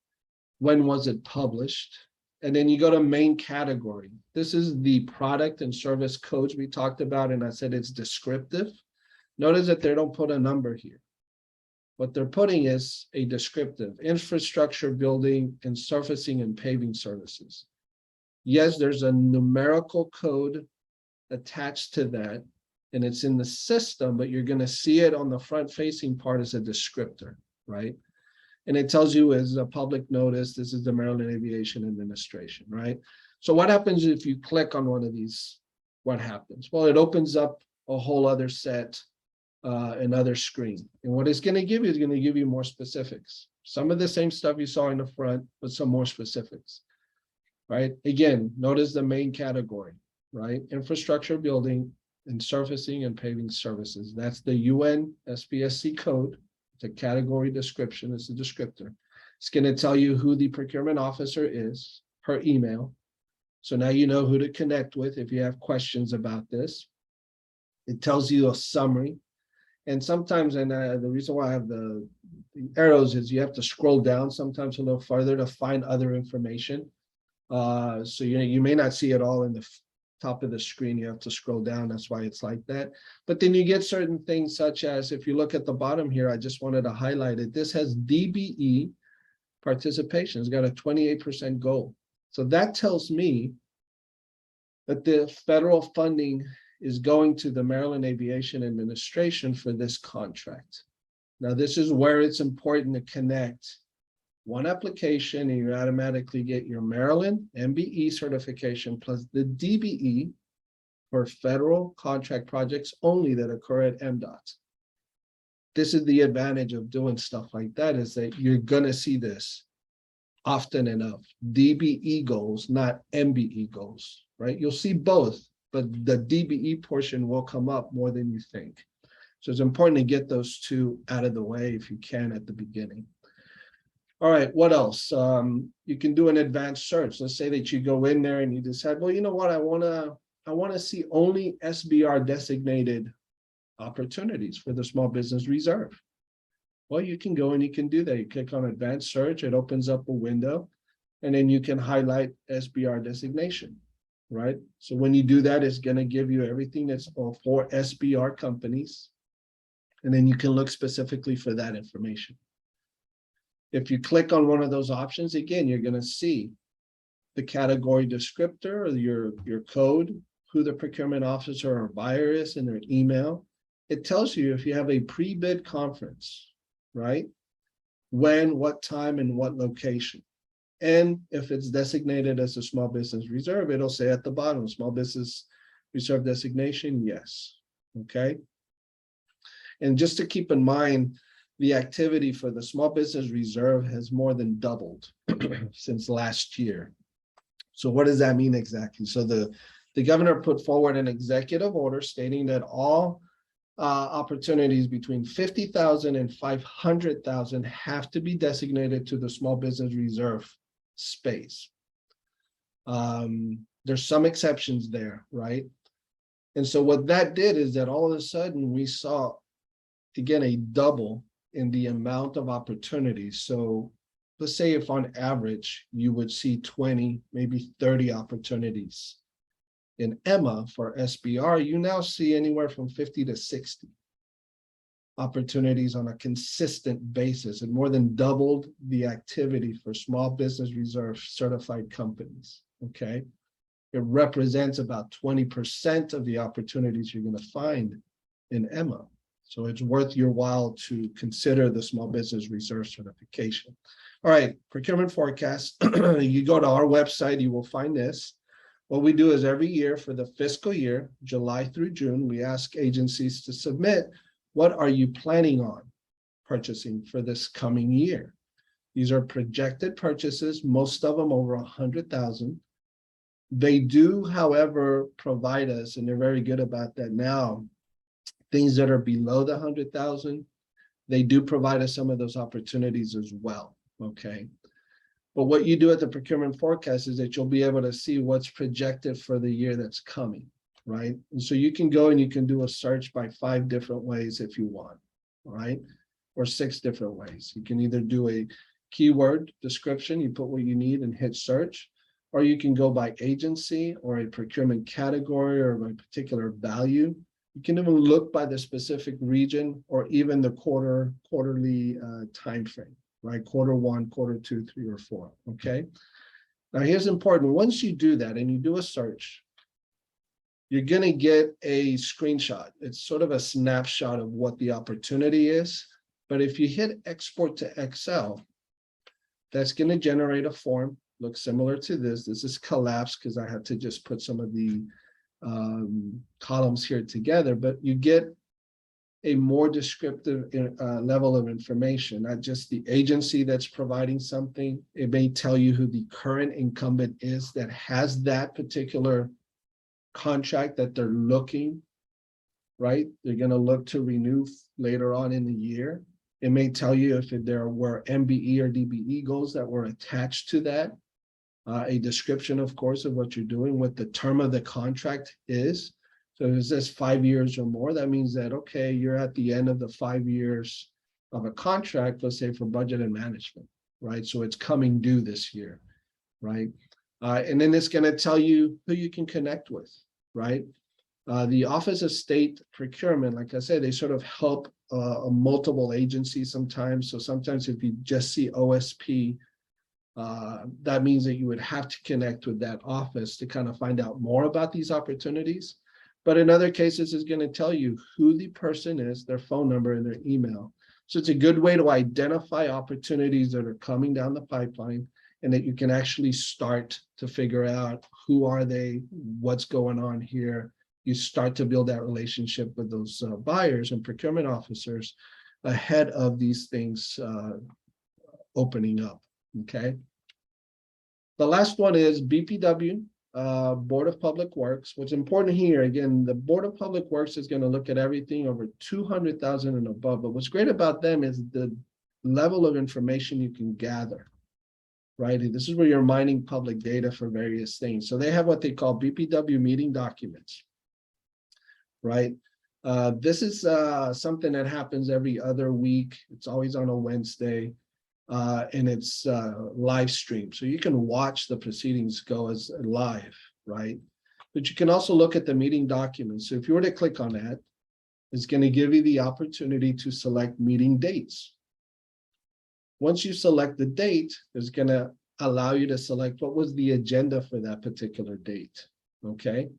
when was it published, and then you go to main category. This is the product and service codes we talked about, and I said it's descriptive. Notice that they don't put a number here. What they're putting is a descriptive: infrastructure, building, and surfacing and paving services. Yes, there's a numerical code attached to that, and it's in the system, but you're going to see it on the front facing part as a descriptor, right? And it tells you as a public notice, this is the Maryland Aviation Administration, right? So what happens if you click on one of these? What happens? Well, it opens up a whole other set, another screen. And what it's going to give you is going to give you more specifics. Some of the same stuff you saw in the front, but some more specifics, right? Again, notice the main category, right? Infrastructure, building, and surfacing and paving services. That's the UN SPSC code. It's a category description. It's a descriptor. It's going to tell you who the procurement officer is, her email. So now you know who to connect with if you have questions about this. It tells you a summary. And sometimes, and the reason why I have the arrows is you have to scroll down sometimes a little further to find other information. So you may not see it all in the top of the screen. You have to scroll down. That's why it's like that. But then you get certain things such as, if you look at the bottom here, I just wanted to highlight it. This has DBE participation. It's got a 28% goal. So that tells me that the federal funding is going to the Maryland Aviation Administration for this contract. Now, this is where it's important to connect one application, and you automatically get your Maryland MBE certification plus the DBE for federal contract projects only that occur at MDOT. This is the advantage of doing stuff like that, is that you're going to see this often enough. DBE goals, not MBE goals, right? You'll see both, but the DBE portion will come up more than you think. So it's important to get those two out of the way if you can at the beginning. All right, what else? You can do an advanced search. Let's say that you go in there and you decide, well, you know what, I want to see only SBR designated opportunities for the Small Business Reserve. Well, you can go and you can do that. You click on advanced search, it opens up a window, and then you can highlight SBR designation, right? So when you do that, it's going to give you everything that's all for SBR companies, and then you can look specifically for that information. If you click on one of those options, again, you're going to see the category descriptor, or your code, who the procurement officer or buyer is, and their email. It tells you if you have a pre-bid conference, right? When, what time, and what location. And if it's designated as a small business reserve, it'll say at the bottom, small business reserve designation, yes. Okay. And just to keep in mind, the activity for the small business reserve has more than doubled since last year. So what does that mean exactly? So the governor put forward an executive order stating that all opportunities between 50,000 and 500,000 have to be designated to the small business reserve space. There's some exceptions there, right? And so what that did is that all of a sudden we saw, again, a double in the amount of opportunities. So let's say if on average you would see 20, maybe 30 opportunities in EMA for SBR, you now see anywhere from 50 to 60 opportunities on a consistent basis, and more than doubled the activity for small business reserve certified companies, okay? It represents about 20% of the opportunities you're gonna find in EMA. So it's worth your while to consider the small business reserve certification. All right, procurement forecast. You go to our website, you will find this. What we do is every year for the fiscal year, July through June, we ask agencies to submit, what are you planning on purchasing for this coming year? These are projected purchases, most of them over 100,000. They do, however, provide us, and they're very good about that now, things that are below the 100,000, they do provide us some of those opportunities as well, okay? But what you do at the procurement forecast is that you'll be able to see what's projected for the year that's coming, right? And so you can go and you can do a search by 5 different ways if you want, right? Or 6 different ways. You can either do a keyword description, you put what you need and hit search, or you can go by agency or a procurement category or a particular value. You can even look by the specific region or even the quarterly time frame, right? Quarter 1, quarter 2, 3, or 4. Okay. Now here's important. Once you do that and you do a search, you're going to get a screenshot. It's sort of a snapshot of what the opportunity is. But if you hit export to Excel, that's going to generate a form. Looks similar to this. This is collapsed because I had to just put some of the columns here together, but you get a more descriptive level of information, not just the agency that's providing something. It may tell you who the current incumbent is that has that particular contract that they're looking, right? They're going to look to renew later on in the year. It may tell you if there were MBE or DBE goals that were attached to that. A description, of course, of what you're doing, what the term of the contract is. So if it says 5 years or more, that means that, okay, you're at the end of the 5 years of a contract, let's say for budget and management, right? So it's coming due this year, right? And then it's going to tell you who you can connect with, right? The Office of State Procurement, like I said, they sort of help multiple agencies sometimes. So sometimes if you just see OSP, that means that you would have to connect with that office to kind of find out more about these opportunities. But in other cases, it's going to tell you who the person is, their phone number, and their email. So it's a good way to identify opportunities that are coming down the pipeline and that you can actually start to figure out who are they, what's going on here. You start to build that relationship with those buyers and procurement officers ahead of these things opening up, okay? The last one is BPW, Board of Public Works. What's important here, again, the Board of Public Works is going to look at everything over 200,000 and above. But what's great about them is the level of information you can gather, right? And this is where you're mining public data for various things. So they have what they call BPW meeting documents, right? This is something that happens every other week. It's always on a Wednesday. And it's live stream. So you can watch the proceedings go as live, right? But you can also look at the meeting documents. So if you were to click on that, it's going to give you the opportunity to select meeting dates. Once you select the date, it's going to allow you to select what was the agenda for that particular date, okay?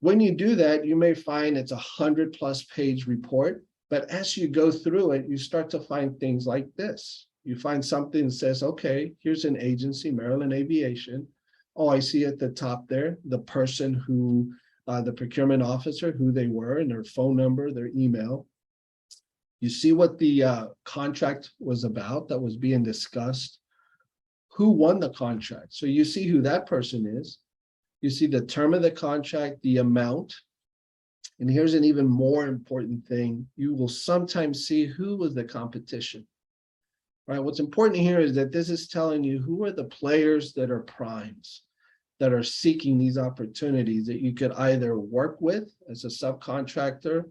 When you do that, you may find it's a 100+ page report. But as you go through it, you start to find things like this. You find something that says, okay, here's an agency, Maryland Aviation. Oh, I see at the top there, the person who, the procurement officer, who they were and their phone number, their email. You see what the contract was about that was being discussed. Who won the contract? So you see who that person is. You see the term of the contract, the amount. And here's an even more important thing. You will sometimes see who was the competition, right? What's important here is that this is telling you who are the players that are primes, that are seeking these opportunities that you could either work with as a subcontractor.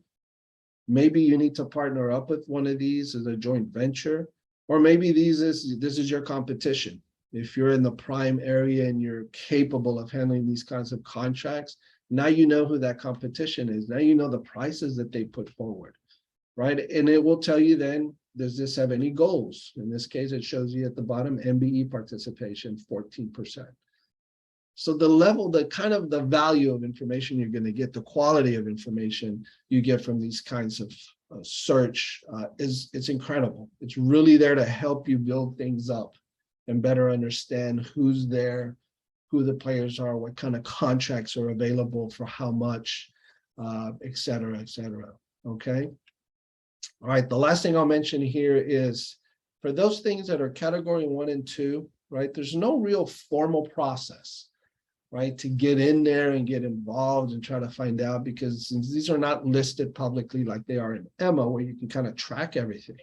Maybe you need to partner up with one of these as a joint venture, or maybe this is your competition. If you're in the prime area and you're capable of handling these kinds of contracts, now you know who that competition is. Now you know the prices that they put forward, right? And it will tell you then, does this have any goals? In this case, it shows you at the bottom, MBE participation, 14%. So the level, the kind of the value of information you're going to get, the quality of information you get from these kinds of search it's incredible. It's really there to help you build things up and better understand who's there, who the players are, what kind of contracts are available for how much, et cetera, okay? All right, the last thing I'll mention here is for those things that are category 1 and 2, right, there's no real formal process, right, to get in there and get involved and try to find out, because since these are not listed publicly like they are in EMA, where you can kind of track everything.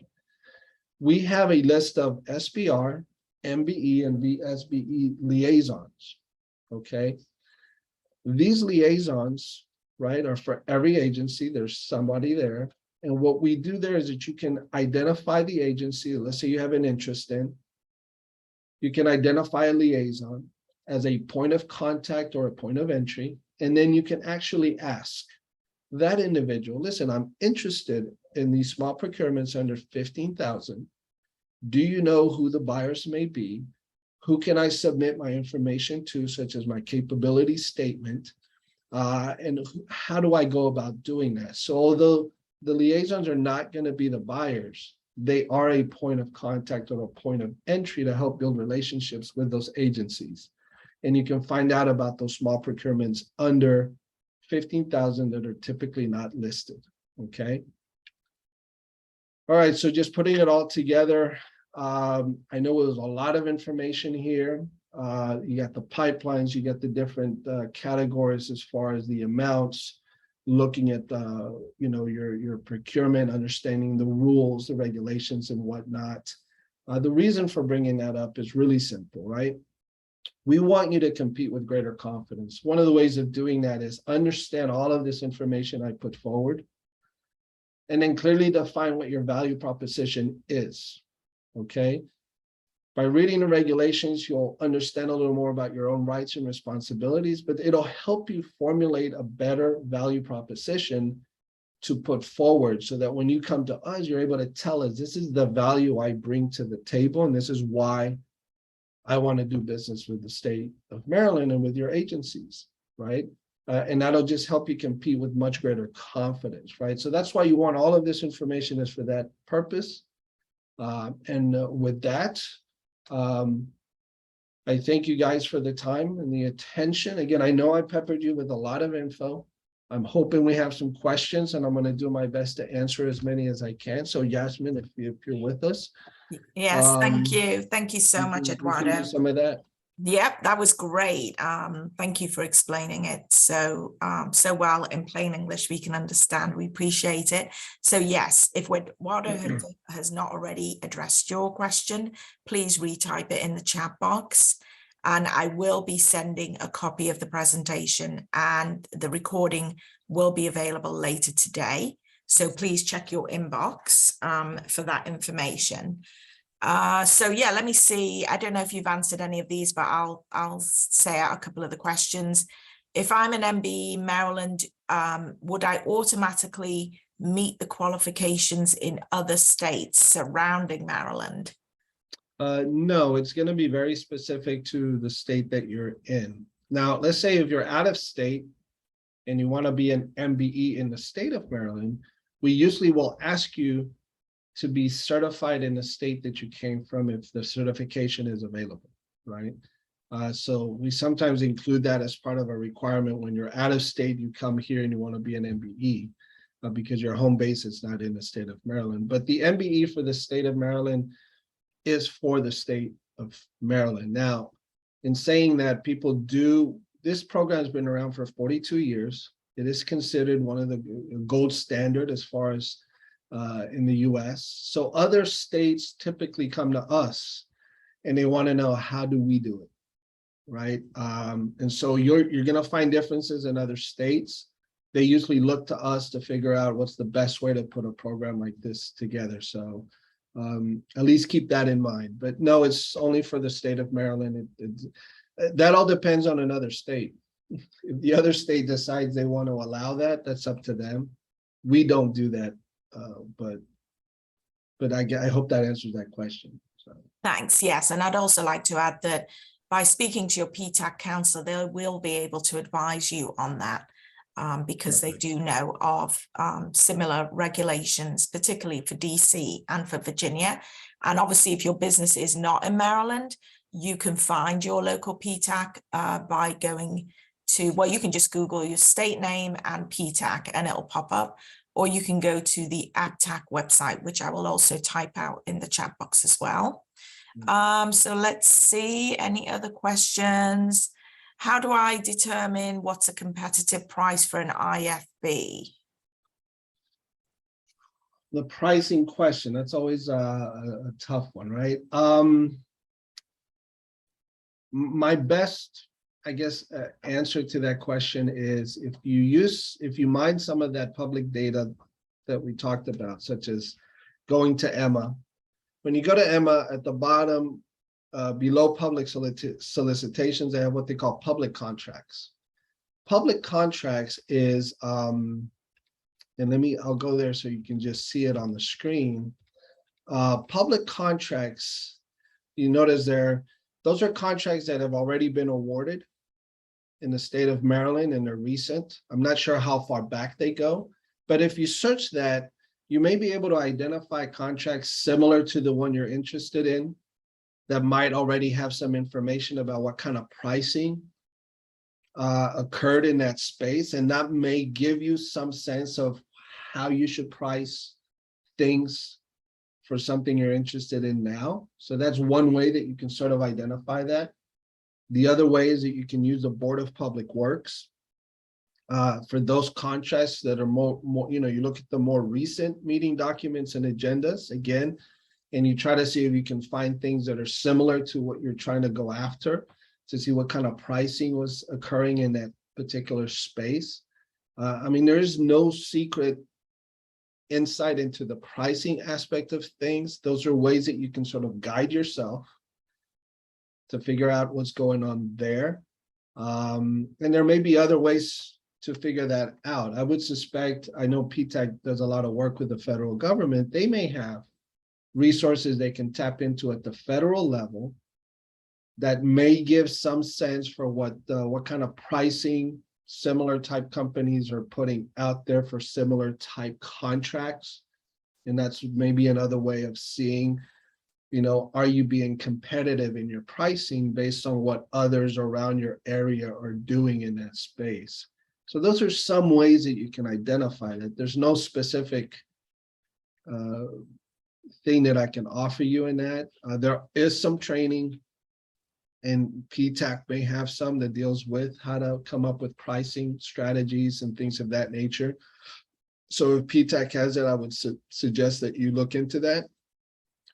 We have a list of SBR MBE and VSBE liaisons, okay? These liaisons, right, are for every agency. There's somebody there. And what we do there is that you can identify the agency. Let's say you have an interest in. You can identify a liaison as a point of contact or a point of entry. And then you can actually ask that individual, listen, I'm interested in these small procurements under 15,000. Do you know who the buyers may be? Who can I submit my information to, such as my capability statement? And how do I go about doing that? So although the liaisons are not going to be the buyers, they are a point of contact or a point of entry to help build relationships with those agencies. And you can find out about those small procurements under 15,000 that are typically not listed, okay? All right, so just putting it all together, I know there's a lot of information here. You got the pipelines, you got the different categories as far as the amounts, looking at your procurement, understanding the rules, the regulations, and whatnot. The reason for bringing that up is really simple, right? We want you to compete with greater confidence. One of the ways of doing that is understand all of this information I put forward, and then clearly define what your value proposition is, okay? By reading the regulations, you'll understand a little more about your own rights and responsibilities, but it'll help you formulate a better value proposition to put forward so that when you come to us, you're able to tell us, this is the value I bring to the table, and this is why I want to do business with the state of Maryland and with your agencies, right? And that'll just help you compete with much greater confidence, right? So that's why you want all of this information is for that purpose. With that, I thank you guys for the time and the attention. Again, I know I peppered you with a lot of info. I'm hoping we have some questions, and I'm going to do my best to answer as many as I can. So Yasmin, if you're with us. Yes, thank you. Thank you so much, We can Eduardo. do some of that. Yep, that was great. Thank you for explaining it so well in plain English we can understand. We appreciate it. So yes, if Eduardo has not already addressed your question, please retype it in the chat box. And I will be sending a copy of the presentation, and the recording will be available later today. So please check your inbox for that information. So yeah, let me see. I don't know if you've answered any of these, but I'll say out a couple of the questions. If I'm an MBE Maryland, would I automatically meet the qualifications in other states surrounding Maryland? No, it's going to be very specific to the state that you're in. Now, let's say if you're out of state and you want to be an MBE in the state of Maryland, we usually will ask you to be certified in the state that you came from if the certification is available, right? So we sometimes include that as part of a requirement. When you're out of state, you come here and you want to be an MBE because your home base is not in the state of Maryland. But the MBE for the state of Maryland is for the state of Maryland. Now, in saying that, this program has been around for 42 years. It is considered one of the gold standard as far as in the US. So other states typically come to us and they want to know, how do we do it, right? And so you're going to find differences in other states. They usually look to us to figure out what's the best way to put a program like this together. So at least keep that in mind. But no, it's only for the state of Maryland. That all depends on another state. If the other state decides they want to allow that, that's up to them. We don't do that. But I hope that answers that question. So. Thanks. Yes. And I'd also like to add that by speaking to your PTAC counsel, they will be able to advise you on that because they do know of similar regulations, particularly for DC and for Virginia. And obviously, if your business is not in Maryland, you can find your local PTAC by going to, well, you can just Google your state name and PTAC and it'll pop up. Or you can go to the APTAC website, which I will also type out in the chat box as well. So let's see, any other questions? How do I determine what's a competitive price for an IFB? The pricing question, that's always a tough one, right? My best, I guess, answer to that question is if you mine some of that public data that we talked about, such as going to Emma. When you go to Emma, at the bottom, below public solicitations, they have what they call public contracts. Public contracts is, and I'll go there so you can just see it on the screen. Public contracts, you notice those are contracts that have already been awarded in the state of Maryland, and they're recent. I'm not sure how far back they go, but if you search that, you may be able to identify contracts similar to the one you're interested in that might already have some information about what kind of pricing occurred in that space. And that may give you some sense of how you should price things for something you're interested in now. So that's one way that you can sort of identify that. The other way is that you can use the Board of Public Works for those contracts that are more, you look at the more recent meeting documents and agendas again, and you try to see if you can find things that are similar to what you're trying to go after to see what kind of pricing was occurring in that particular space. I mean, there is no secret insight into the pricing aspect of things. Those are ways that you can sort of guide yourself to figure out what's going on there. And there may be other ways to figure that out. I would suspect, I know PTAC does a lot of work with the federal government. They may have resources they can tap into at the federal level that may give some sense for what kind of pricing similar type companies are putting out there for similar type contracts. And that's maybe another way of seeing, are you being competitive in your pricing based on what others around your area are doing in that space? So those are some ways that you can identify that. There's no specific thing that I can offer you in that. There is some training, and PTAC may have some that deals with how to come up with pricing strategies and things of that nature. So if PTAC has it, I would suggest that you look into that.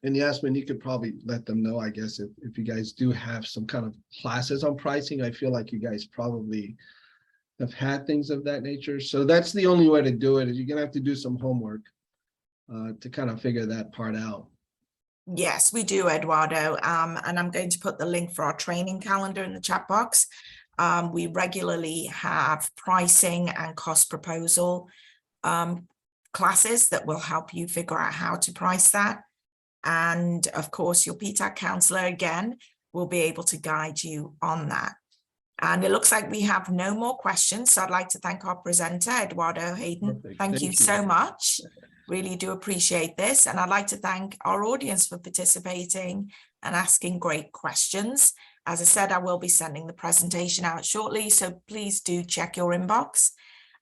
And Yasmin, you could probably let them know, I guess, if you guys do have some kind of classes on pricing. I feel like you guys probably have had things of that nature. So that's the only way to do it, is you're gonna have to do some homework to kind of figure that part out. Yes, we do, Eduardo. And I'm going to put the link for our training calendar in the chat box. We regularly have pricing and cost proposal classes that will help you figure out how to price that. And of course, your PTAC counselor, again, will be able to guide you on that. And it looks like we have no more questions. So I'd like to thank our presenter, Eduardo Hayden. Thank you so much. Really do appreciate this. And I'd like to thank our audience for participating and asking great questions. As I said, I will be sending the presentation out shortly, so please do check your inbox.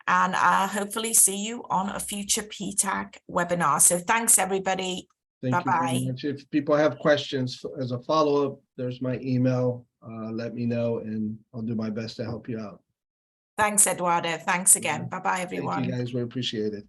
And hopefully see you on a future PTAC webinar. So thanks, everybody. Thank you very much. If people have questions as a follow-up, there's my email. Let me know and I'll do my best to help you out. Thanks, Eduardo. Thanks again. Bye-bye, everyone. Thank you, guys. We appreciate it.